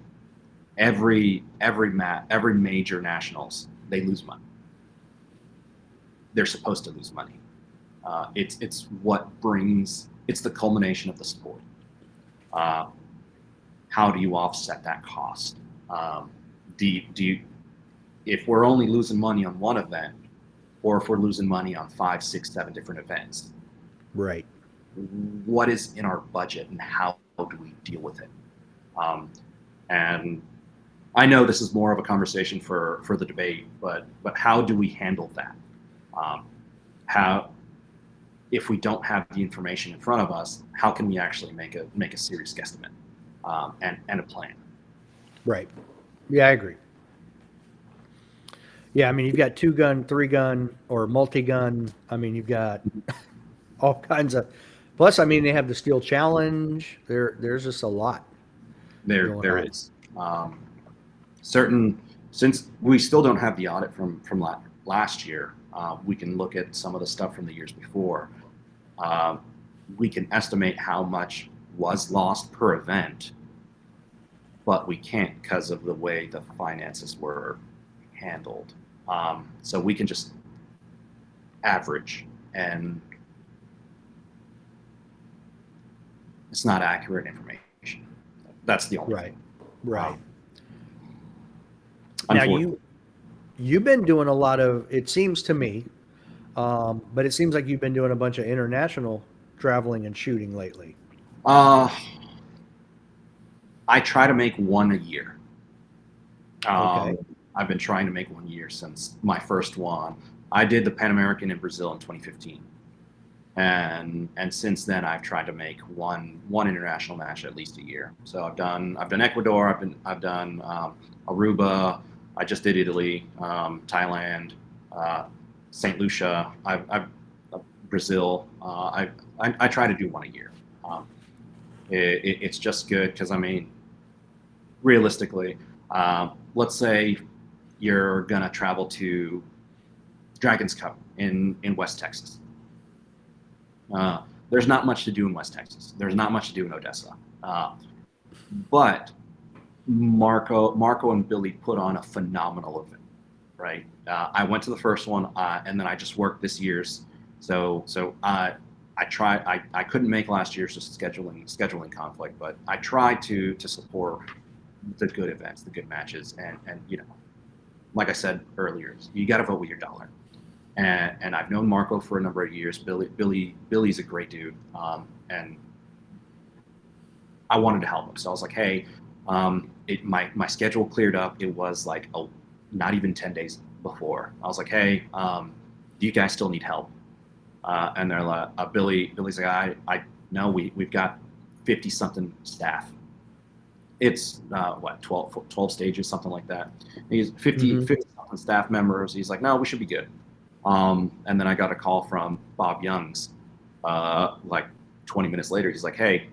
every major nationals, they lose money. They're supposed to lose money. It's what brings, it's the culmination of the sport. Uh, how do you offset that cost? Do you, if we're only losing money on one event, or if we're losing money on 5, 6, 7 different events, Right. what is in our budget and how do we deal with it? And I know this is more of a conversation for the debate, but how do we handle that? How, if we don't have the information in front of us, how can we actually make a serious guesstimate, and a plan? Right. Yeah, I agree. Yeah, I mean, you've got two gun, three gun, or multi gun. I mean, you've got all kinds of. Plus, I mean, they have the steel challenge. There's just a lot going There on. is certain, since we still don't have the audit from last year, we can look at some of the stuff from the years before. Uh, we can estimate how much was lost per event, but we can't because of the way the finances were handled. So we can just average, and it's not accurate information. That's the only Right. thing. Right. Now Unfortunately. you've been doing a lot of. It seems to me, but it seems like you've been doing a bunch of international traveling and shooting lately? Uh, I try to make one a year. Okay. Um, I've been trying to make one a year since my first one. I did the Pan American in Brazil in 2015, and since then I've tried to make one international match at least a year. So I've done Ecuador, I've done Aruba, I just did Italy, Thailand, uh, Saint Lucia, I've Brazil. I try to do one a year. Um, it's just good because I mean, realistically, let's say you're gonna travel to Dragons Cup in West Texas. Uh, there's not much to do in West Texas. There's not much to do in Odessa. But Marco and Billy put on a phenomenal event, right? I went to the first one, and then I just worked this year's. I tried. I couldn't make last year's just scheduling conflict, but I tried to support the good events, the good matches, and you know, like I said earlier, you got to vote with your dollar. And I've known Marco for a number of years. Billy's a great dude, and I wanted to help him. So I was like, hey, my schedule cleared up. It was like not even 10 days before. I was like, hey, do you guys still need help? And they're like, Billy's like, I no, we've got 50 something staff. It's what 12 stages, something like that. He's 50 something staff members. He's like, no, we should be good. And then I got a call from Bob Youngs, like 20 minutes later. He's like, hey,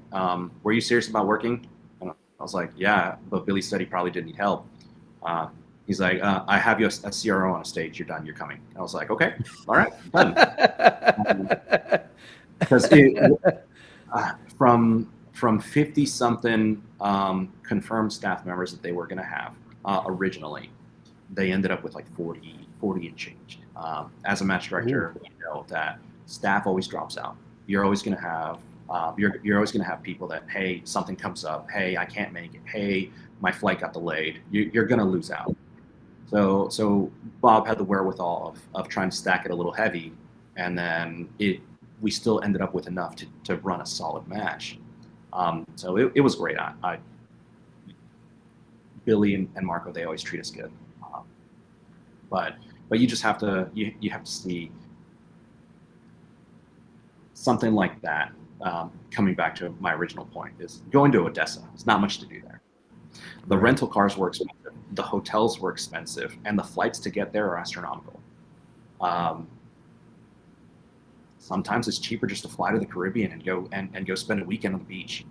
were you serious about working? And I was like, yeah, but Billy said he probably didn't need help. He's like, I have you a CRO on a stage. You're done. You're coming. I was like, okay, all right, done. Because from 50 something confirmed staff members that they were going to have originally, they ended up with like 40 and change. As a match director, you know that staff always drops out. You're always going to have you're always going to have people that, hey, something comes up, hey, I can't make it, hey, my flight got delayed. You're going to lose out. So Bob had the wherewithal of trying to stack it a little heavy, and then we still ended up with enough to run a solid match. So it was great. Billy and Marco, they always treat us good. But you just have to you have to see something like that. Coming back to my original point, is going to Odessa. There's not much to do there. The rental cars were expensive, the hotels were expensive, and the flights to get there are astronomical. Sometimes it's cheaper just to fly to the Caribbean and go spend a weekend on the beach.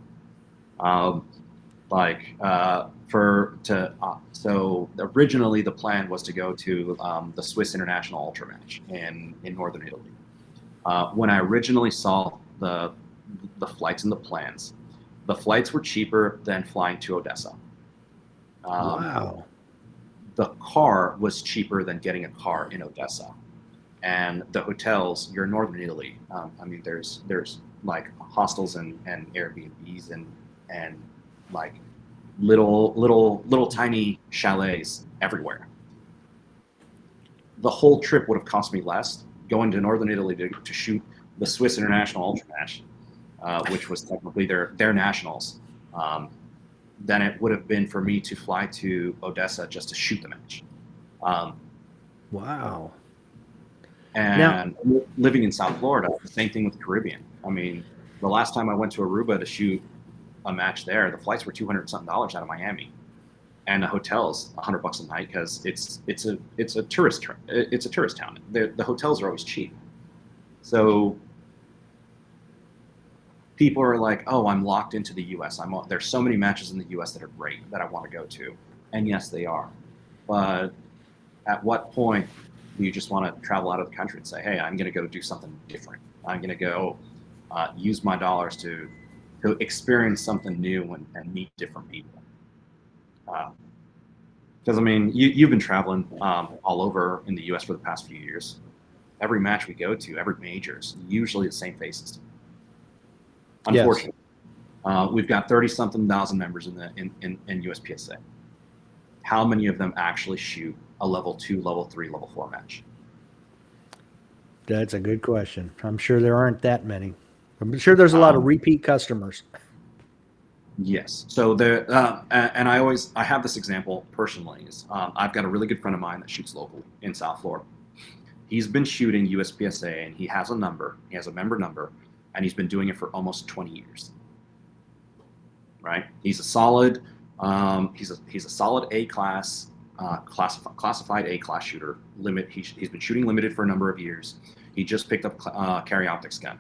So originally the plan was to go to the Swiss International Ultra match in northern Italy. When I originally saw the flights and the plans, the flights were cheaper than flying to Odessa. Wow. The car was cheaper than getting a car in Odessa, and the hotels. You're in northern Italy. I mean, there's like hostels and Airbnbs and like little tiny chalets everywhere. The whole trip would have cost me less going to northern Italy to shoot the Swiss International Ultra match, which was technically their nationals, than it would have been for me to fly to Odessa just to shoot the match. Wow. And living in South Florida, the same thing with the Caribbean. I mean, the last time I went to Aruba to shoot a match there, the flights were $200 something out of Miami, and the hotels $100 a night because it's a tourist town. The hotels are always cheap, so people are like, oh, I'm locked into the U.S. There's so many matches in the U.S. that are great that I want to go to, and yes, they are, but at what point do you just want to travel out of the country and say, hey, I'm going to go do something different? I'm going to go use my dollars to experience something new and meet different people. Because I mean, you've been traveling all over in the U.S. for the past few years. Every match we go to, every majors, usually the same faces. Unfortunately, we've got 30-something thousand members in USPSA. How many of them actually shoot a level 2, level 3, level 4 match? That's a good question. I'm sure there aren't that many. I'm sure there's a lot of repeat customers. Yes. So and I have this example personally. Is I've got a really good friend of mine that shoots locally in South Florida. He's been shooting USPSA, and he has a number. He has a member number, and he's been doing it for almost 20 years. Right? He's a solid. He's a solid A class, classified A class shooter. He's been shooting limited for a number of years. He just picked up carry optics gun.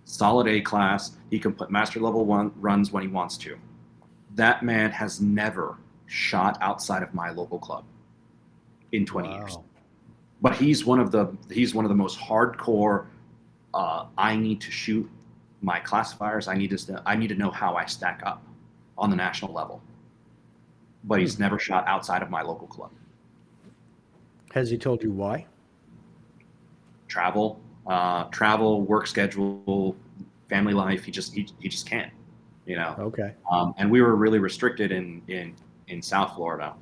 Solid A class. He can put master level 1 runs when he wants to. That man has never shot outside of my local club in 20 years. But he's one of the most hardcore. I need to shoot my classifiers. I need to know how I stack up on the national level. But he's never shot outside of my local club. Has he told you why? Travel, work schedule, family life. He just can't, you know. Okay. And we were really restricted in South Florida.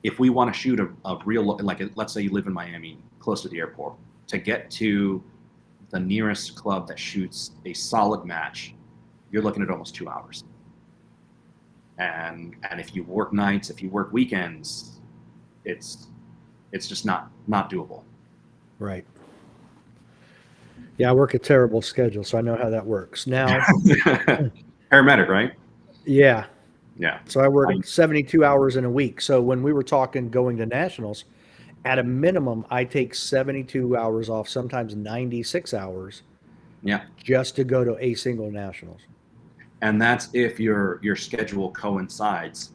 If we want to shoot a real, like, let's say you live in Miami, close to the airport, to get to the nearest club that shoots a solid match, you're looking at almost 2 hours. And if you work nights, if you work weekends, it's just not doable. Right. Yeah, I work a terrible schedule, so I know how that works. Now, paramedic, right? Yeah. Yeah. So I work 72 hours in a week. So when we were talking going to nationals, at a minimum, I take 72 hours off, sometimes 96 hours. Yeah. Just to go to a single nationals. And that's if your schedule coincides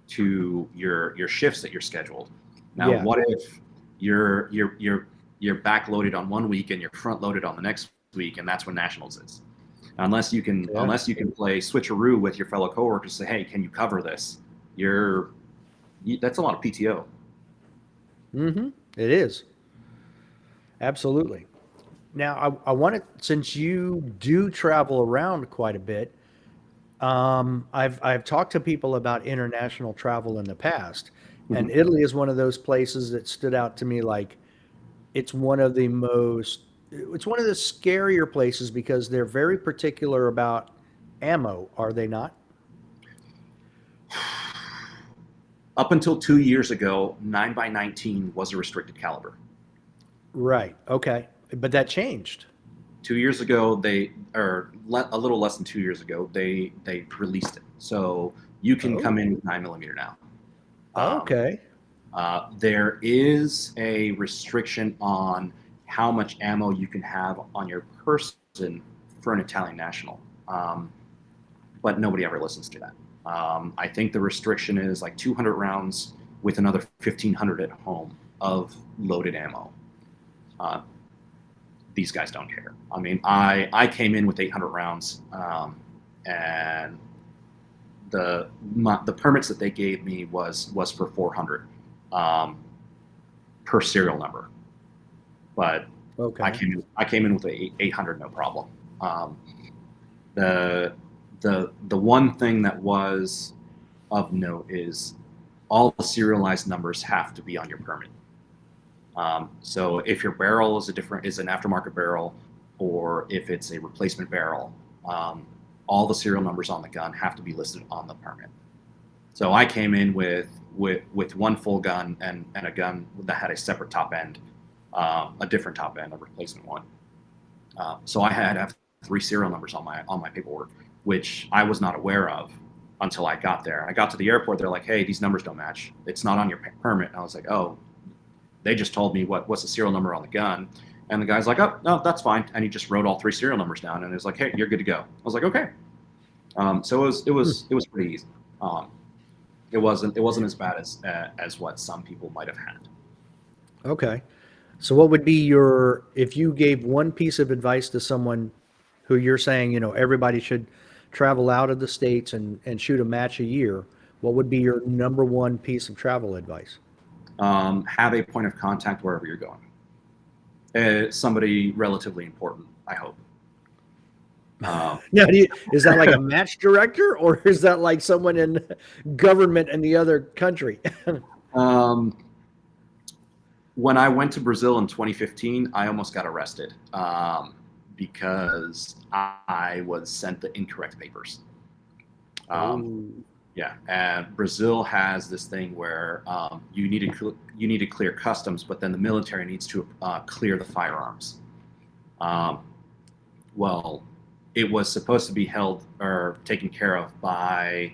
to your shifts that you're scheduled. Now, what if you're backloaded on one week and you're front loaded on the next week, and that's when nationals is? Unless you can play switcheroo with your fellow coworkers, say, hey, can you cover this? That's a lot of PTO. Mm-hmm. It is. Absolutely. Now, I want to, since you do travel around quite a bit, I've talked to people about international travel in the past, and Italy is one of those places that stood out to me. Like, it's one of the scarier places because they're very particular about ammo, are they not? Up until 2 years ago, 9x19 was a restricted caliber. Right. Okay. But that changed. 2 years ago, a little less than 2 years ago, they released it. So you can come in with 9mm now. Okay. There is a restriction on how much ammo you can have on your person for an Italian national. But nobody ever listens to that. I think the restriction is like 200 rounds with another 1,500 at home of loaded ammo. These guys don't care. I mean, I came in with 800 rounds, and the permits that they gave me was for 400 per serial number. But I came in with 800, no problem. The one thing that was of note is all the serialized numbers have to be on your permit. So if your barrel is an aftermarket barrel, or if it's a replacement barrel, all the serial numbers on the gun have to be listed on the permit. So I came in with one full gun and a gun that had a separate top end, a different top end, a replacement one. So I had to have 3 serial numbers on my paperwork, which I was not aware of until I got there. I got to the airport. They're like, "Hey, these numbers don't match. It's not on your permit." And I was like, "Oh." They just told me what's the serial number on the gun, and the guy's like, "Oh, no, that's fine," and he just wrote all 3 serial numbers down, and it was like, "Hey, you're good to go." I was like, "Okay." So it was pretty easy. It wasn't as bad as what some people might have had. Okay. So what would be if you gave one piece of advice to someone who you're saying, everybody should travel out of the States and shoot a match a year, what would be your number one piece of travel advice? Have a point of contact wherever you're going. Somebody relatively important, I hope. Now, is that like a match director, or is that like someone in government in the other country? When I went to Brazil in 2015, I almost got arrested because I was sent the incorrect papers. Um, Oh, yeah, and Brazil has this thing where you need to clear customs, but then the military needs to clear the firearms. Um, well, it was supposed to be held or taken care of by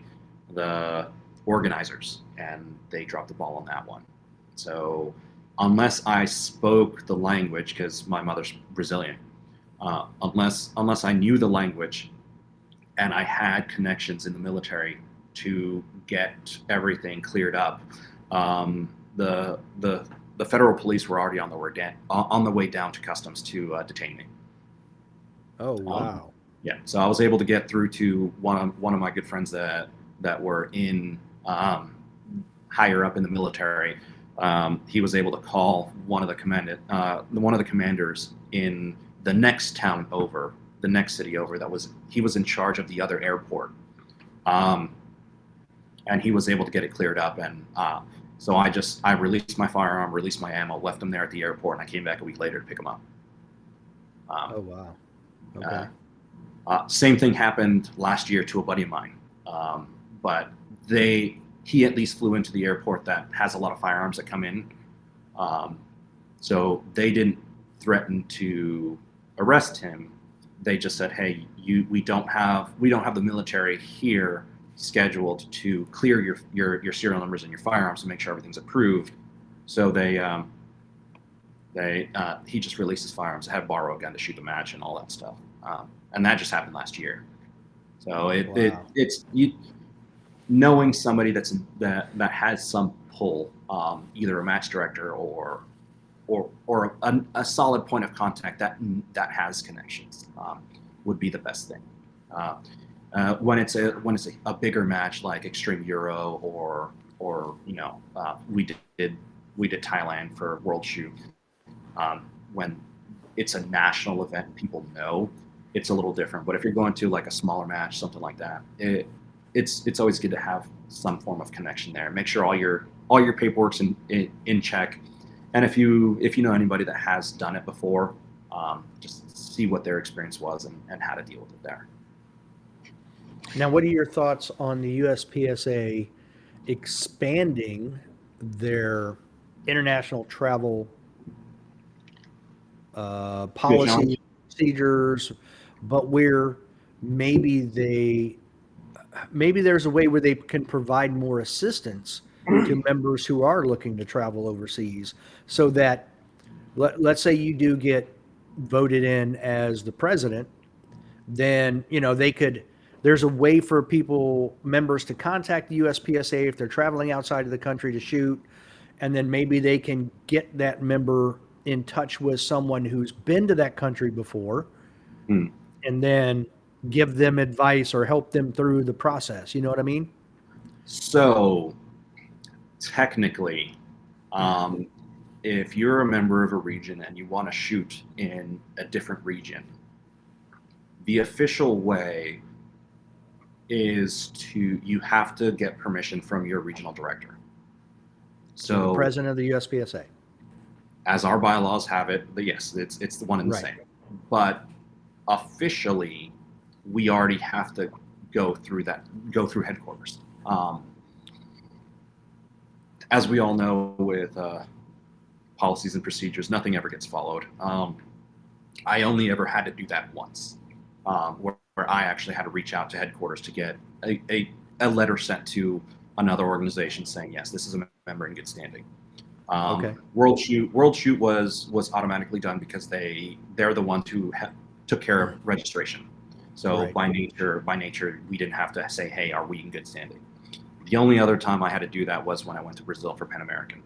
the organizers, and they dropped the ball on that one. So, unless I spoke the language, because my mother's Brazilian, unless I knew the language and I had connections in the military to get everything cleared up, um, the federal police were already on the way down to customs to detain me. oh, Um, wow. yeah, so I was able to get through to one of my good friends that were in higher up in the military. He was able to call one of the commanders in the next town over, the next city over. He was in charge of the other airport, um, and he was able to get it cleared up. And so I released my firearm, released my ammo, left him there at the airport, and I came back a week later to pick him up. Oh, Um, wow. uh, Okay. Same thing happened last year to a buddy of mine, but he at least flew into the airport that has a lot of firearms that come in, um, so they didn't threaten to arrest him. They just said, "Hey, we don't have the military here scheduled to clear your serial numbers and your firearms to make sure everything's approved." So he just released his firearms. I had to borrow a gun to shoot the match and all that stuff. And that just happened last year. So Wow. it's you knowing somebody that has some pull, either a match director or a solid point of contact that has connections, would be the best thing. Uh, when it's a bigger match like Extreme Euro or we did Thailand for World Shoot, when it's a national event and people know, it's a little different. But if you're going to like a smaller match, something like that, it's always good to have some form of connection there. Make sure all your paperwork's in check, and if you know anybody that has done it before, just see what their experience was and how to deal with it there. Now, what are your thoughts on the USPSA expanding their international travel Good policy challenge. procedures, but where maybe maybe there's a way where they can provide more assistance to members who are looking to travel overseas, so that let's say you do get voted in as the president, then they could there's a way for members to contact the USPSA if they're traveling outside of the country to shoot, and then maybe they can get that member in touch with someone who's been to that country before, Hmm. and then give them advice or help them through the process. You know what I mean? So technically, um, if you're a member of a region and you want to shoot in a different region, the official way is you have to get permission from your regional director. So the So president of the USPSA. as our bylaws have it, but yes, it's the one and the Right. same. But officially, we already have to go through headquarters. As we all know, with policies and procedures, nothing ever gets followed. I only ever had to do that once, where I actually had to reach out to headquarters to get a letter sent to another organization saying, yes, this is a member in good standing. Okay. World Shoot was automatically done because they're the ones who took care of registration. So Right. by nature, we didn't have to say, hey, are we in good standing? The only other time I had to do that was when I went to Brazil for Pan American.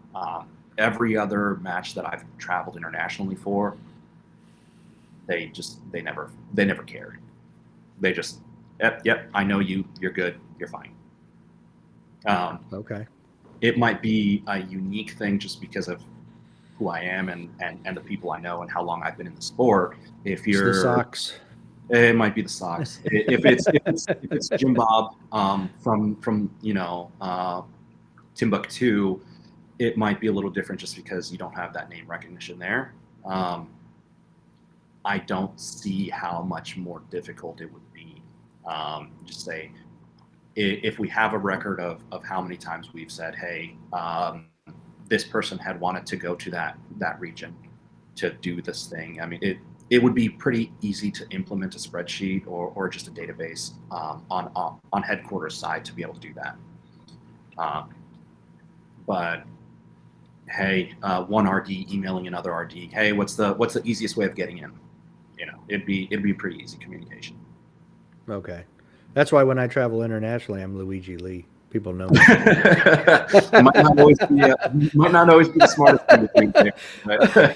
Every other match that I've traveled internationally for, they never cared. They just, yep, I know you, you're good, you're fine. Um, Okay. it might be a unique thing just because of who I am and the people I know and how long I've been in the sport. If It's the you're, socks. it might be the socks. If it's Jim Bob, from Timbuktu, it might be a little different just because you don't have that name recognition there. Um, I don't see how much more difficult it would be. Just say if we have a record of how many times we've said, hey, this person had wanted to go to that region to do this thing. I mean, it would be pretty easy to implement a spreadsheet or just a database on headquarters side to be able to do that. But hey, one RD emailing another RD, hey, what's the easiest way of getting in? You know, it'd be pretty easy communication. Okay. That's why when I travel internationally, I'm Luigi Lee. People know me. Might not always be the smartest thing to do there,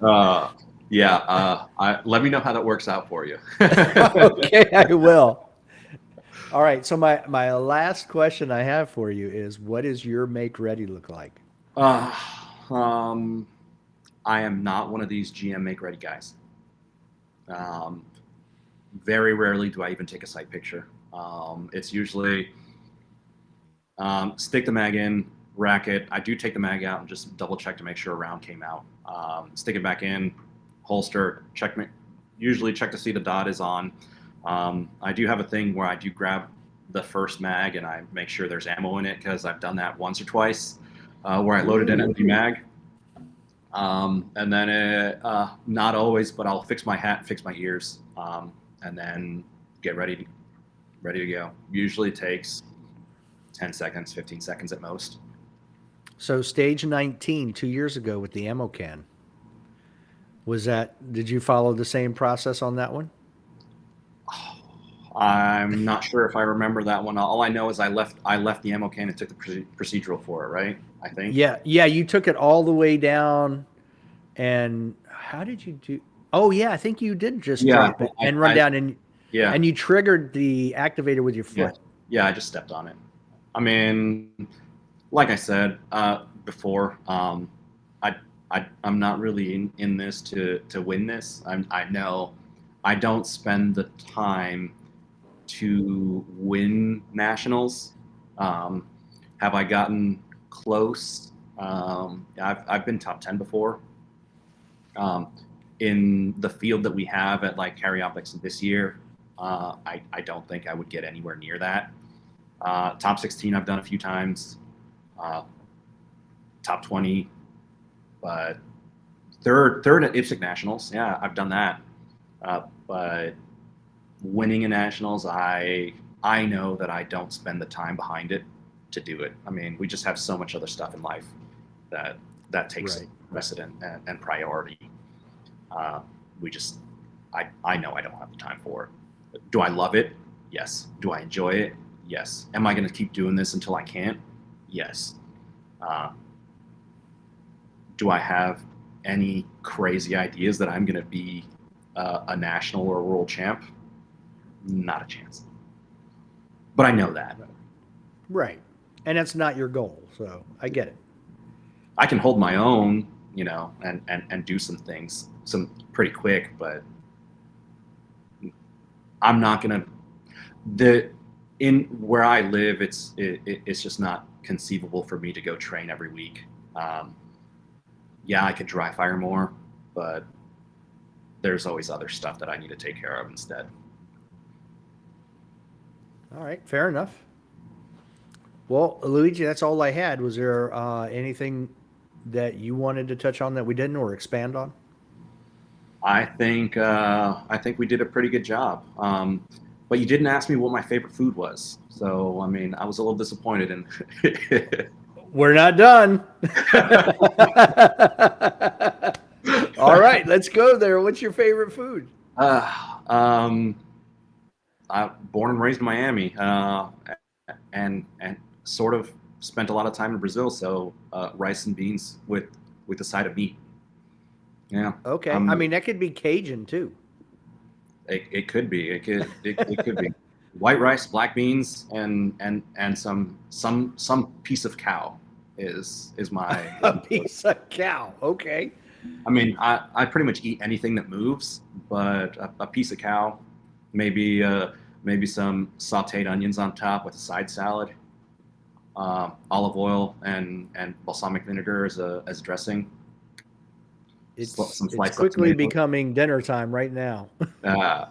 but yeah, let me know how that works out for you. Okay, I will. All right. So my last question I have for you is, what does your make ready look like? uh, um, I am not one of these GM make ready guys. Um, very rarely do I even take a sight picture. It's usually stick the mag in, rack it. I do take the mag out and just double check to make sure a round came out. Stick it back in, holster, check. Usually check to see the dot is on. I do have a thing where I do grab the first mag and I make sure there's ammo in it because I've done that once or twice where I loaded an empty mag. And then not always, but I'll fix my hat, fix my ears, and then get ready to go. Usually takes 10 seconds, 15 seconds at most. So stage 19, 2 years ago with the ammo can, did you follow the same process on that one? I'm not sure if I remember that one. All I know is I left the ammo can and took the procedural for it, right? I think. Yeah. Yeah. You took it all the way down. And how did you do? Oh, yeah. I think you did just Yeah, drop it and run down yeah, and you triggered the activator with your yeah, foot. yeah. I just stepped on it. I mean, like I said before, I, I'm not really in this to win this. I know I don't spend the time to win nationals. Um, have I gotten close? I've been top 10 before. Um, in the field that we have at like Carry Optics this year, I don't think I would get anywhere near that. Top 16 I've done a few times. Uh, top 20, but third at IPSC Nationals. Yeah, I've done that. But winning in nationals, I know that I don't spend the time behind it to do it. I mean, we just have so much other stuff in life that takes Right. precedent and priority. Uh, we just, I know I don't have the time for it. Do I love it? Yes. Do I enjoy it? Yes. Am I going to keep doing this until I can't? Yes. Uh, do I have any crazy ideas that I'm going to be a national or a world champ? Not a chance. But I know that. Right. And that's not your goal. So I get it. I can hold my own, you know, and do some things, some pretty quick, but I'm not gonna in where I live, it's just not conceivable for me to go train every week. Um, yeah, I could dry fire more, but there's always other stuff that I need to take care of instead. All right. Fair enough. Well, Luigi, that's all I had. Was there anything that you wanted to touch on that we didn't or expand on? I think we did a pretty good job. But you didn't ask me what my favorite food was, so I mean, I was a little disappointed. And We're not done. All right, let's go there. What's your favorite food? um, I born and raised in Miami, and sort of spent a lot of time in Brazil. So rice and beans with a side of meat. Yeah, Okay. I mean, that could be Cajun too. it could be. It could be white rice, black beans, and some piece of cow is my. A piece of cow. Okay. I mean, I pretty much eat anything that moves, but a piece of cow, maybe maybe some sautéed onions on top with a side salad, olive oil and balsamic vinegar as a dressing. It's sliced up quickly tomatoes. becoming dinner time right now. Uh,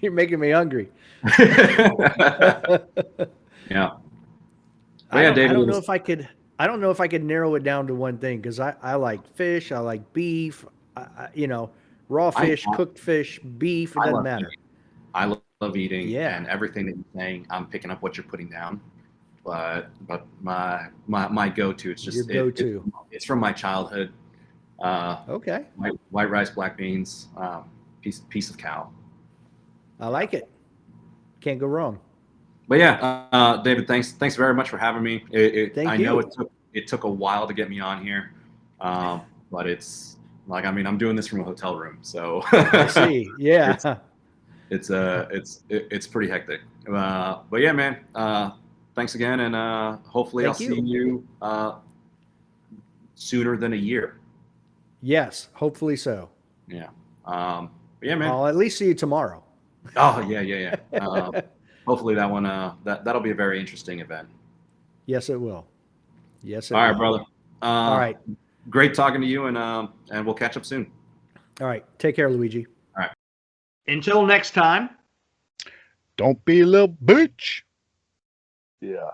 You're making me hungry. yeah. But yeah, I David, it don't know was, if I could narrow it down to one thing because I like fish, I like beef, raw I, fish, cooked fish, beef, it I doesn't love eating. matter. Love eating, Yeah, and everything that you're saying, I'm picking up what you're putting down. But my go-to, it's your just go-to. it's from my childhood. Uh, Okay, white rice, black beans, piece of cow. I Yeah. like it. Can't go wrong. But yeah, David, thanks very much for having me. I Thank know you. it took a while to get me on here, but it's like, I mean, I'm doing this from a hotel room, so I see. it's Yeah. it's pretty hectic. But yeah, man, thanks again, and hopefully I'll Thank see you. you sooner than a year. Yes, hopefully so. Yeah. But yeah, man. I'll at least see you tomorrow. Oh yeah. Hopefully that one that'll be a very interesting event. Yes, it will. Yes, All it right, will. brother. All Uh, right. Great talking to you, and we'll catch up soon. All right. Take care, Luigi. All right. Until next time. Don't be a little bitch. Yeah.